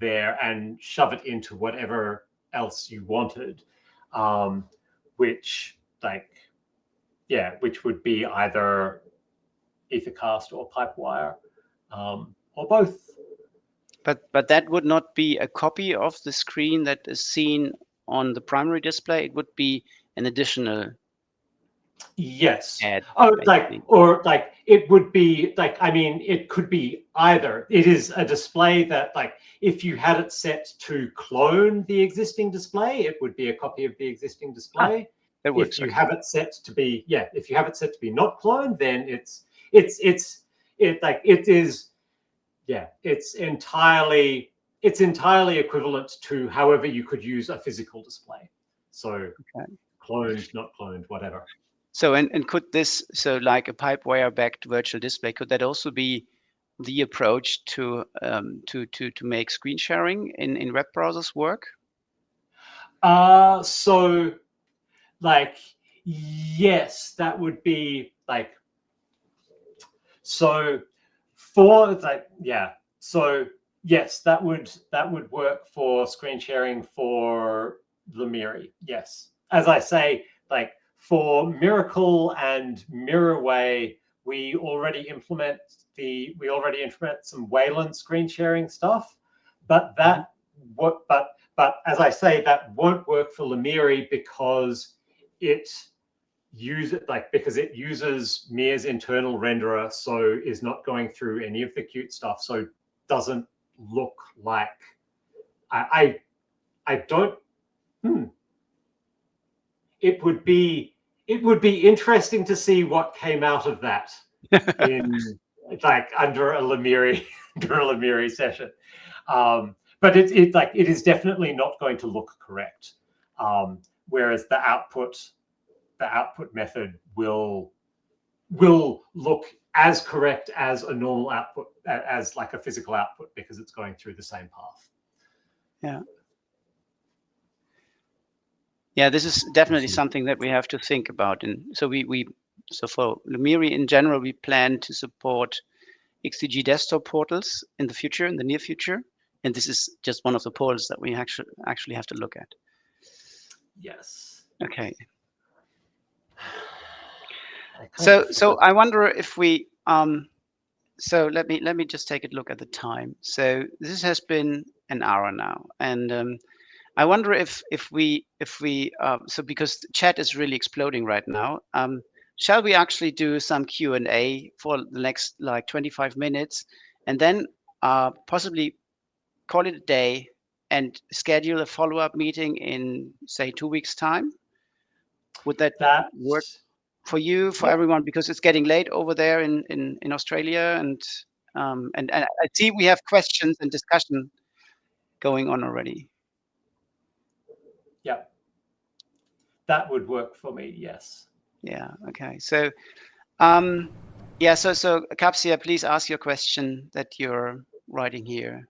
Speaker 2: there and shove it into whatever else you wanted, which which would be either Ethercast or Pipewire, or both.
Speaker 1: But that would not be a copy of the screen that is seen on the primary display. It would be an additional
Speaker 2: Yes.
Speaker 1: ad,
Speaker 2: Oh,
Speaker 1: basically.
Speaker 2: it would be I mean, it could be either. It is a display that if you had it set to clone the existing display, it would be a copy of the existing display.
Speaker 1: That works.
Speaker 2: If you
Speaker 1: Okay.
Speaker 2: have it set to be if you have it set to be not cloned, then it is it's entirely equivalent to however you could use a physical display. So
Speaker 1: Okay.
Speaker 2: cloned, not cloned, whatever.
Speaker 1: So and could this, so like a Pipewire backed virtual display, could that also be the approach to make screen sharing in web browsers work?
Speaker 2: So yes, that would be so for so yes, that would work for screen sharing for Lomiri. Yes, as I say, for Miracle and Mirrorway, we already implement some Wayland screen sharing stuff, but But as I say, that won't work for Lomiri because it uses Mir's internal renderer, so is not going through any of the Qt stuff, so doesn't look like I don't. It would be interesting to see what came out of that in under a Lomiri session. But it is definitely not going to look correct. Whereas the output method will look as correct as a normal output, as like a physical output, because it's going through the same path.
Speaker 1: Yeah. Yeah, this is definitely something that we have to think about. And so so for Lomiri in general, we plan to support XDG desktop portals in the near future. And this is just one of the portals that we actually have to look at.
Speaker 2: Yes.
Speaker 1: Okay. So I wonder if we so let me just take a look at the time. So this has been an hour now, and I wonder if we so because the chat is really exploding right now, shall we actually do some Q&A for the next like 25 minutes, and then possibly call it a day and schedule a follow-up meeting in say 2 weeks time? Would that work for you, for everyone? Because it's getting late over there in Australia, and I see we have questions and discussion going on already.
Speaker 2: Yeah, that would work for me. Yes.
Speaker 1: Yeah. Okay. So, yeah. So Capsia, please ask your question that you're writing here.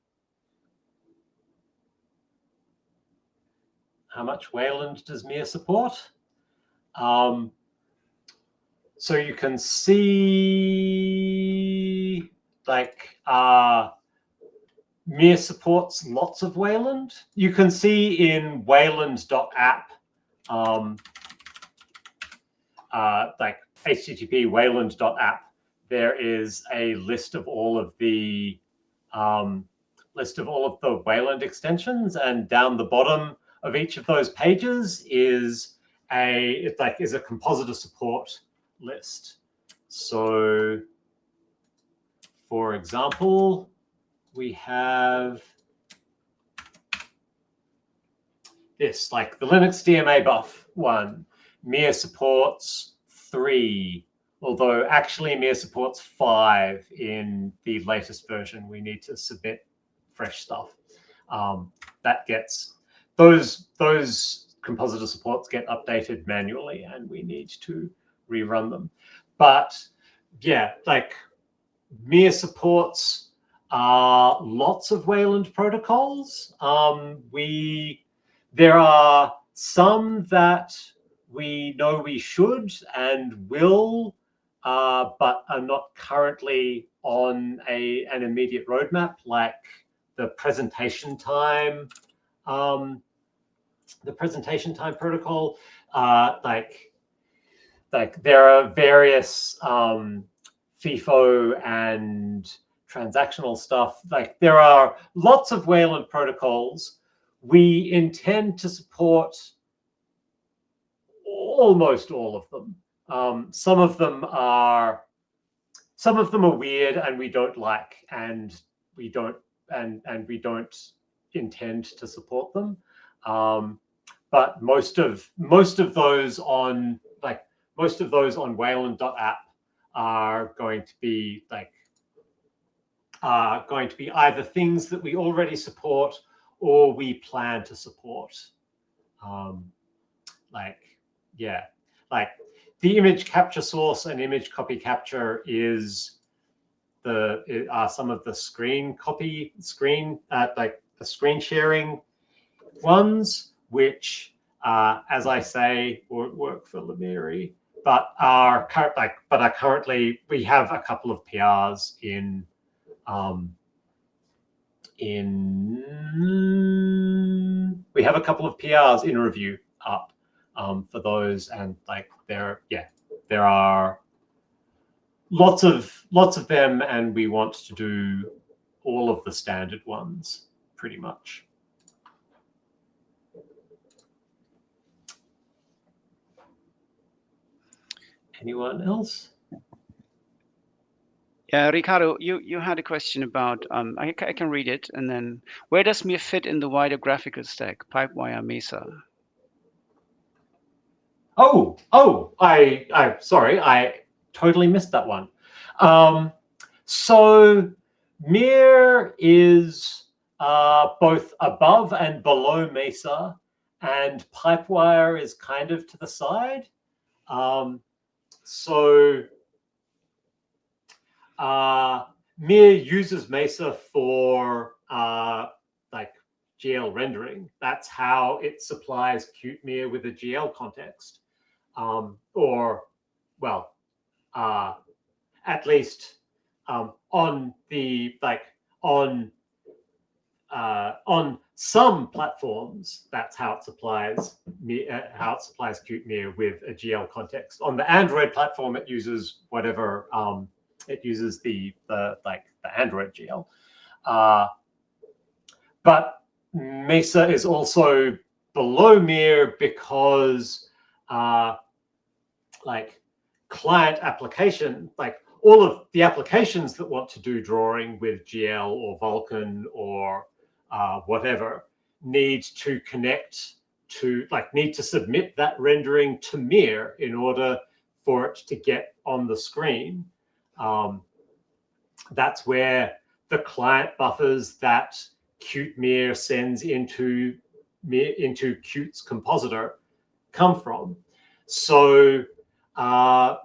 Speaker 2: How much Wayland does Mir support? So you can see Mir supports lots of Wayland. You can see in wayland.app, http wayland.app, there is a list of all of the Wayland extensions, and down the bottom of each of those pages is a compositor support list. So, for example, we have this, like the Linux DMA buff one. Mir supports 3, although actually Mir supports 5 in the latest version. We need to submit fresh stuff. That gets those compositor supports get updated manually, and we need to rerun them. But yeah, like Mir supports lots of Wayland protocols. There are some that we know we should and will, but are not currently on an immediate roadmap, like the presentation time protocol. Like there are various FIFO and transactional stuff. Like there are lots of Wayland protocols. We intend to support almost all of them. Some of them are weird and we don't like, and we don't intend to support them. But most of those on Wayland.app are going to be either things that we already support or we plan to support. The image capture source and image copy capture are some of the screen sharing ones, which as I say won't work for Lomiri, but are currently, we have a couple of PRs in review up for those, and there are lots of them, and we want to do all of the standard ones pretty much. Anyone else?
Speaker 1: Yeah, Ricardo, you had a question about, I can read it, and then where does Mir fit in the wider graphical stack, Pipewire, Mesa?
Speaker 2: I sorry, I totally missed that one. So Mir is both above and below Mesa, and Pipewire is kind of to the side. So Mir uses Mesa for like GL rendering. That's how it supplies QtMir with a GL context. Or, well, at least on the on some platforms, that's how it supplies QtMir with a GL context. On the Android platform, it uses whatever it uses the Android GL. But Mesa is also below Mir because client application, all of the applications that want to do drawing with GL or Vulkan or whatever need to connect to, need to submit that rendering to Mir in order for it to get on the screen. That's where the client buffers that QtMir sends into Qt's compositor come from. So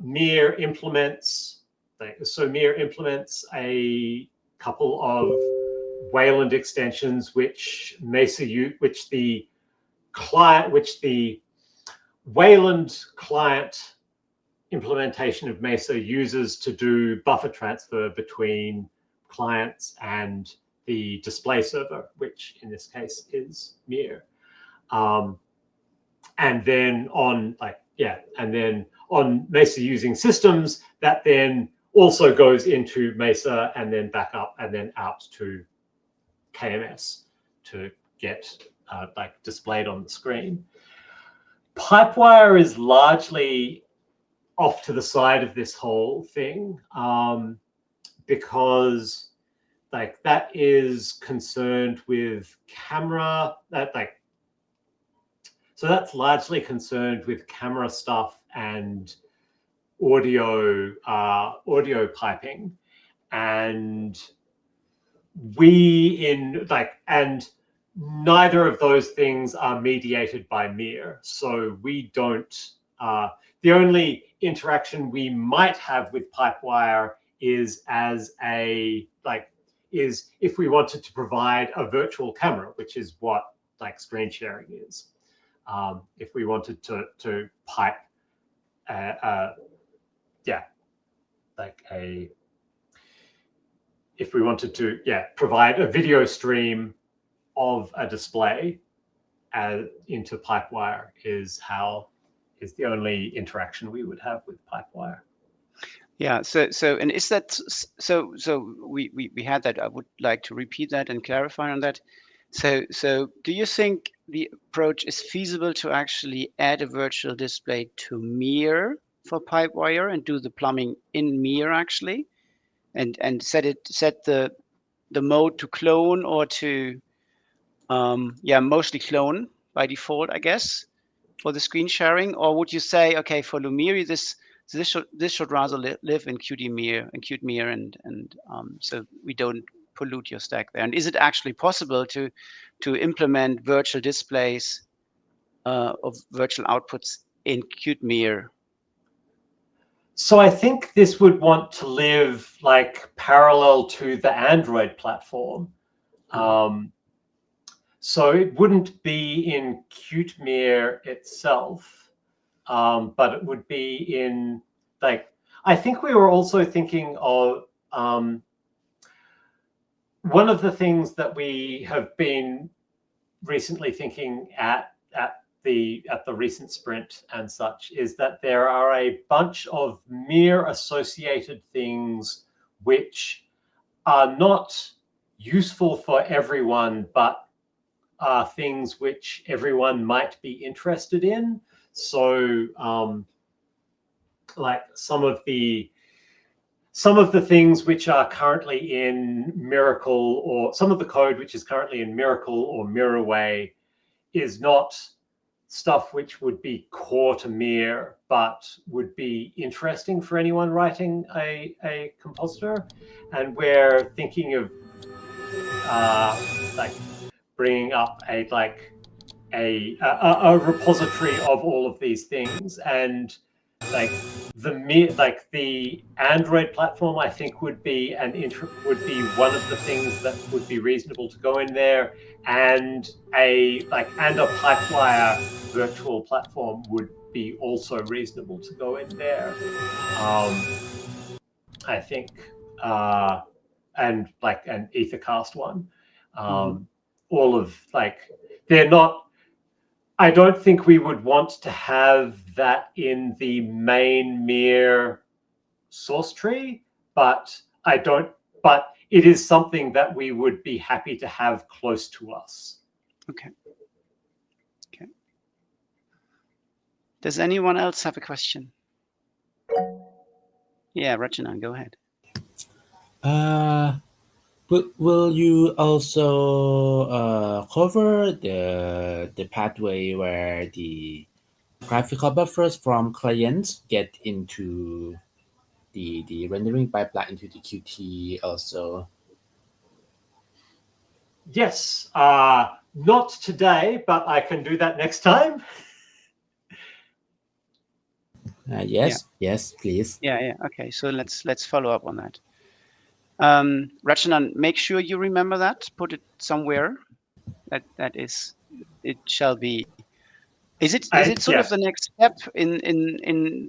Speaker 2: Mir implements a couple of Wayland extensions which the Wayland client implementation of Mesa uses to do buffer transfer between clients and the display server, which in this case is Mir. And then on Mesa using systems, that then also goes into Mesa and then back up and then out to KMS to get displayed on the screen. Pipewire is largely off to the side of this whole thing because that is concerned with camera, so that's largely concerned with camera stuff and audio piping, and and neither of those things are mediated by Mir. So we don't. The only interaction we might have with Pipewire is is if we wanted to provide a virtual camera, which is what screen sharing is. If we wanted to pipe if we wanted to provide a video stream of a display into Pipewire is the only interaction we would have with Pipewire.
Speaker 1: Yeah. So and is that so? We had that. I would like to repeat that and clarify on that. So do you think the approach is feasible to actually add a virtual display to Mir for Pipewire and do the plumbing in Mir actually, and set the mode to clone or to mostly clone by default, I guess, for the screen sharing? Or would you say, okay, for Lomiri, this should rather live in QtMir and so we don't pollute your stack there? And is it actually possible to implement virtual displays of virtual outputs in QtMir?
Speaker 2: So I think this would want to live parallel to the Android platform. So it wouldn't be in QtMir itself, but it would be in I think we were also thinking of one of the things that we have been recently thinking at the recent sprint and such is that there are a bunch of Mir associated things which are not useful for everyone, but are things which everyone might be interested in. So like some of the things which are currently in Miracle, or some of the code which is currently in Miracle or Miraway, is not stuff which would be core to Mir, but would be interesting for anyone writing a compositor. And we're thinking of like bringing up a repository of all of these things. And like the Android platform, I think would be one of the things that would be reasonable to go in there, and a Pipewire virtual platform would be also reasonable to go in there. I think, and an Ethercast one. All of they're not. I don't think we would want to have that in the main Mir source tree, but But it is something that we would be happy to have close to us.
Speaker 1: Okay. Okay. Does anyone else have a question? Yeah, Rajanan, go ahead.
Speaker 3: Will you also cover the pathway where the graphical buffers from clients get into the rendering pipeline into the Qt also?
Speaker 2: Yes, not today, but I can do that next time.
Speaker 3: Yes, please.
Speaker 1: Yeah. Okay, so let's follow up on that. Rajanan, make sure you remember that. Put it somewhere. That is, it shall be. Is it sort of the next step in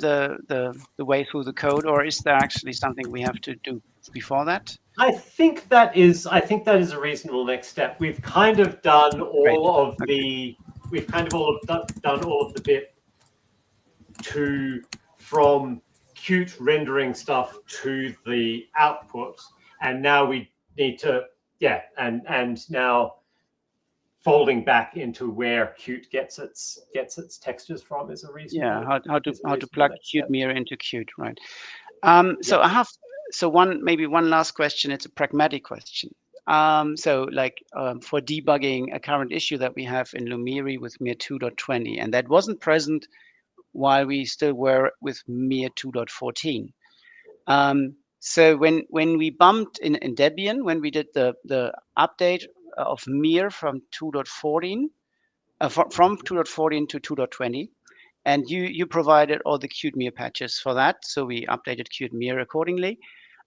Speaker 1: the way through the code, or is there actually something we have to do before that?
Speaker 2: I think that is a reasonable next step. We've kind of done all of the bit from Qt rendering stuff to the output, and now we need to and now folding back into where Qt gets its textures from is a reasonable.
Speaker 1: Yeah, how to plug Qt Mirror into Qt, right? So I have one last question. It's a pragmatic question. For debugging a current issue that we have in Lomiri with Mir 2.20, and that wasn't present while we still were with Mir 2.14. So when we bumped in Debian, when we did the update of Mir from 2.14, from 2.14 to 2.20, and you provided all the Qt Mir patches for that, so we updated Qt Mir accordingly.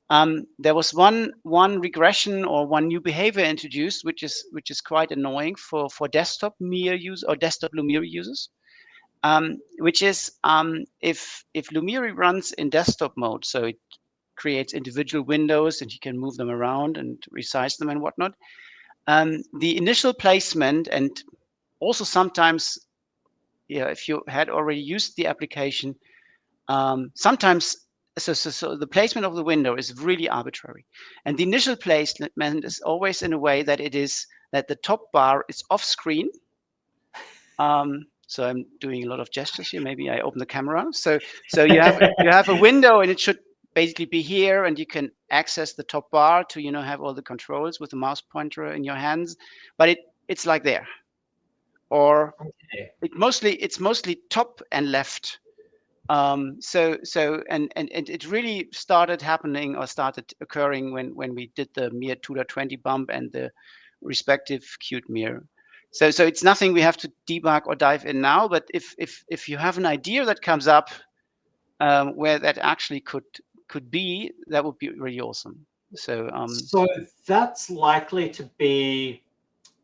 Speaker 1: There was one regression or one new behavior introduced, which is quite annoying for desktop Mir use or desktop Lumiri users. Which is if Lumiri runs in desktop mode, so it creates individual windows and you can move them around and resize them and whatnot. The initial placement, and also sometimes, if you had already used the application, sometimes so the placement of the window is really arbitrary, and the initial placement is always in a way that the top bar is off screen. So I'm doing a lot of gestures here. Maybe I open the camera. So you have a window, and it should basically be here, and you can access the top bar to have all the controls with the mouse pointer in your hands. But it's like there, or it's mostly top and left. So it really started happening or started occurring when we did the Mir 2.20 bump and the respective Qt Mir. So it's nothing we have to debug or dive in now, but if you have an idea that comes up where that actually could be, that would be really awesome. So
Speaker 2: that's likely to be.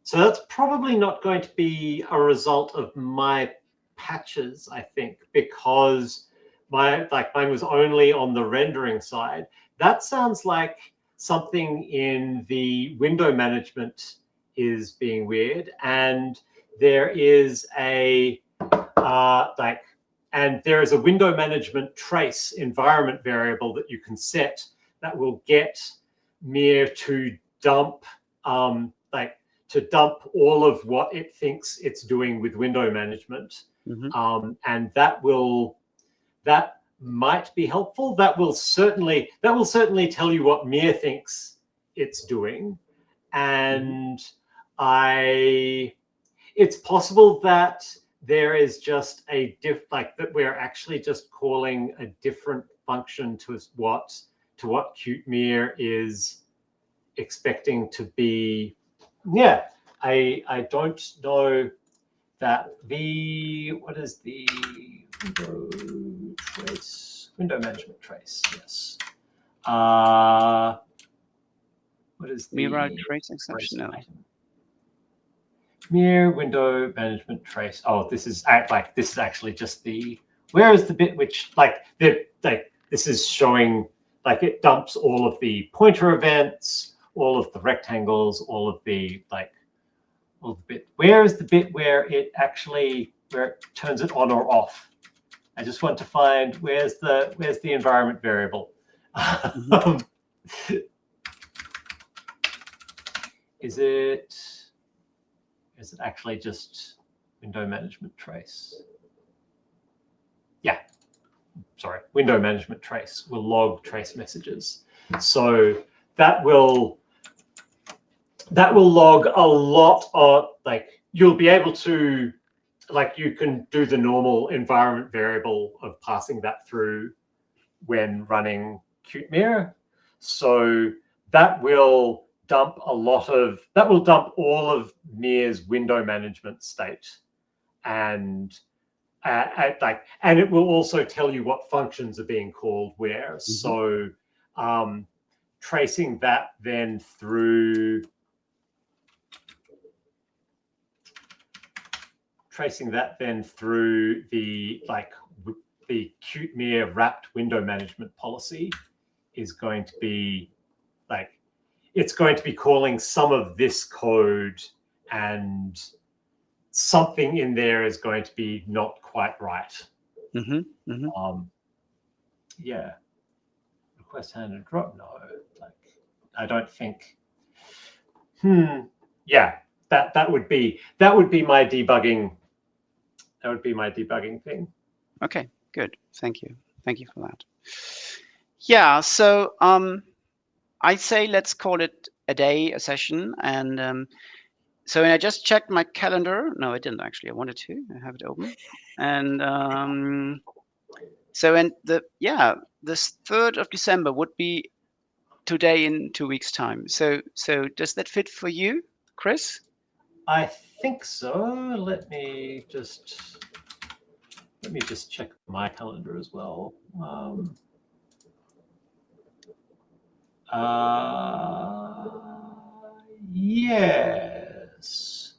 Speaker 2: So that's probably not going to be a result of my patches, I think, because mine was only on the rendering side. That sounds like something in the window management is being weird, and there is a window management trace environment variable that you can set that will get Mir to dump all of what it thinks it's doing with window management. And that might be helpful. That will certainly tell you what Mir thinks it's doing, and it's possible that there is just a that we're actually just calling a different function to what CuteMir is expecting to be. Yeah, I don't know that what is the window management trace? Yes. What is the
Speaker 1: Mir trace exception? No.
Speaker 2: Mir window management trace. Oh, this is actually just the, where is the bit which this is showing, like, it dumps all of the pointer events, all of the rectangles, all of the bit. Where is the bit where it turns it on or off? I just want to find where's the environment variable. Is it actually just window management trace? Yeah, sorry, window management trace will log trace messages. So that will log a lot of, you'll be able to, you can do the normal environment variable of passing that through when running CuteMir. So that will dump all of Mir's window management state, and it will also tell you what functions are being called where. So tracing that then through the CuteMir wrapped window management policy is going to be it's going to be calling some of this code, and something in there is going to be not quite right. Yeah. Request handed drop. No, I don't think. Yeah, that would be my debugging. That would be my debugging thing.
Speaker 1: Okay, good. Thank you for that. Yeah. So I'd say let's call it a day, a session, and so I just checked my calendar. No, I didn't actually. I wanted to. I have it open, and this 3rd of December would be today in 2 weeks' time. So does that fit for you, Chris?
Speaker 2: I think so. Let me just check my calendar as well. Yes,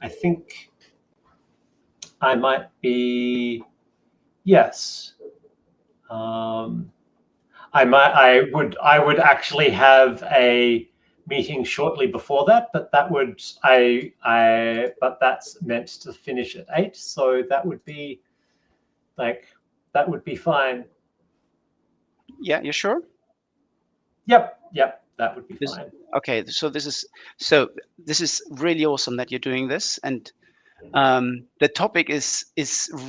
Speaker 2: I think I might be. Yes, I would actually have a meeting shortly before that, but but that's meant to finish at 8, so that would be fine.
Speaker 1: Yeah, you're sure?
Speaker 2: Yep, that would be fine.
Speaker 1: Okay, so this is really awesome that you're doing this, and the topic is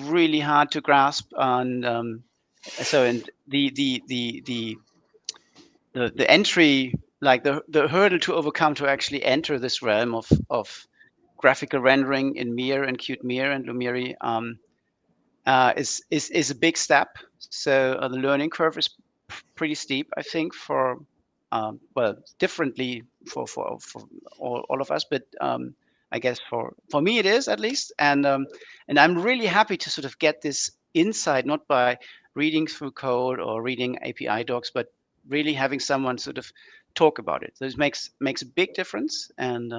Speaker 1: really hard to grasp, and the entry, like the hurdle to overcome to actually enter this realm of graphical rendering in Mir and CuteMir and Lomiri is a big step. So the learning curve is pretty steep, I think, for differently for all of us, but I guess for me it is, at least, and I'm really happy to sort of get this insight, not by reading through code or reading API docs, but really having someone sort of talk about it. So it makes a big difference, and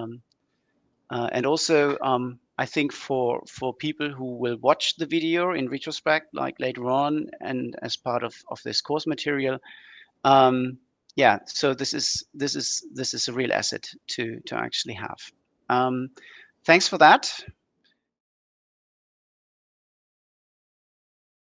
Speaker 1: also I think for people who will watch the video in retrospect, like later on, and as part of this course material, yeah, so this is a real asset to actually have. Thanks for that.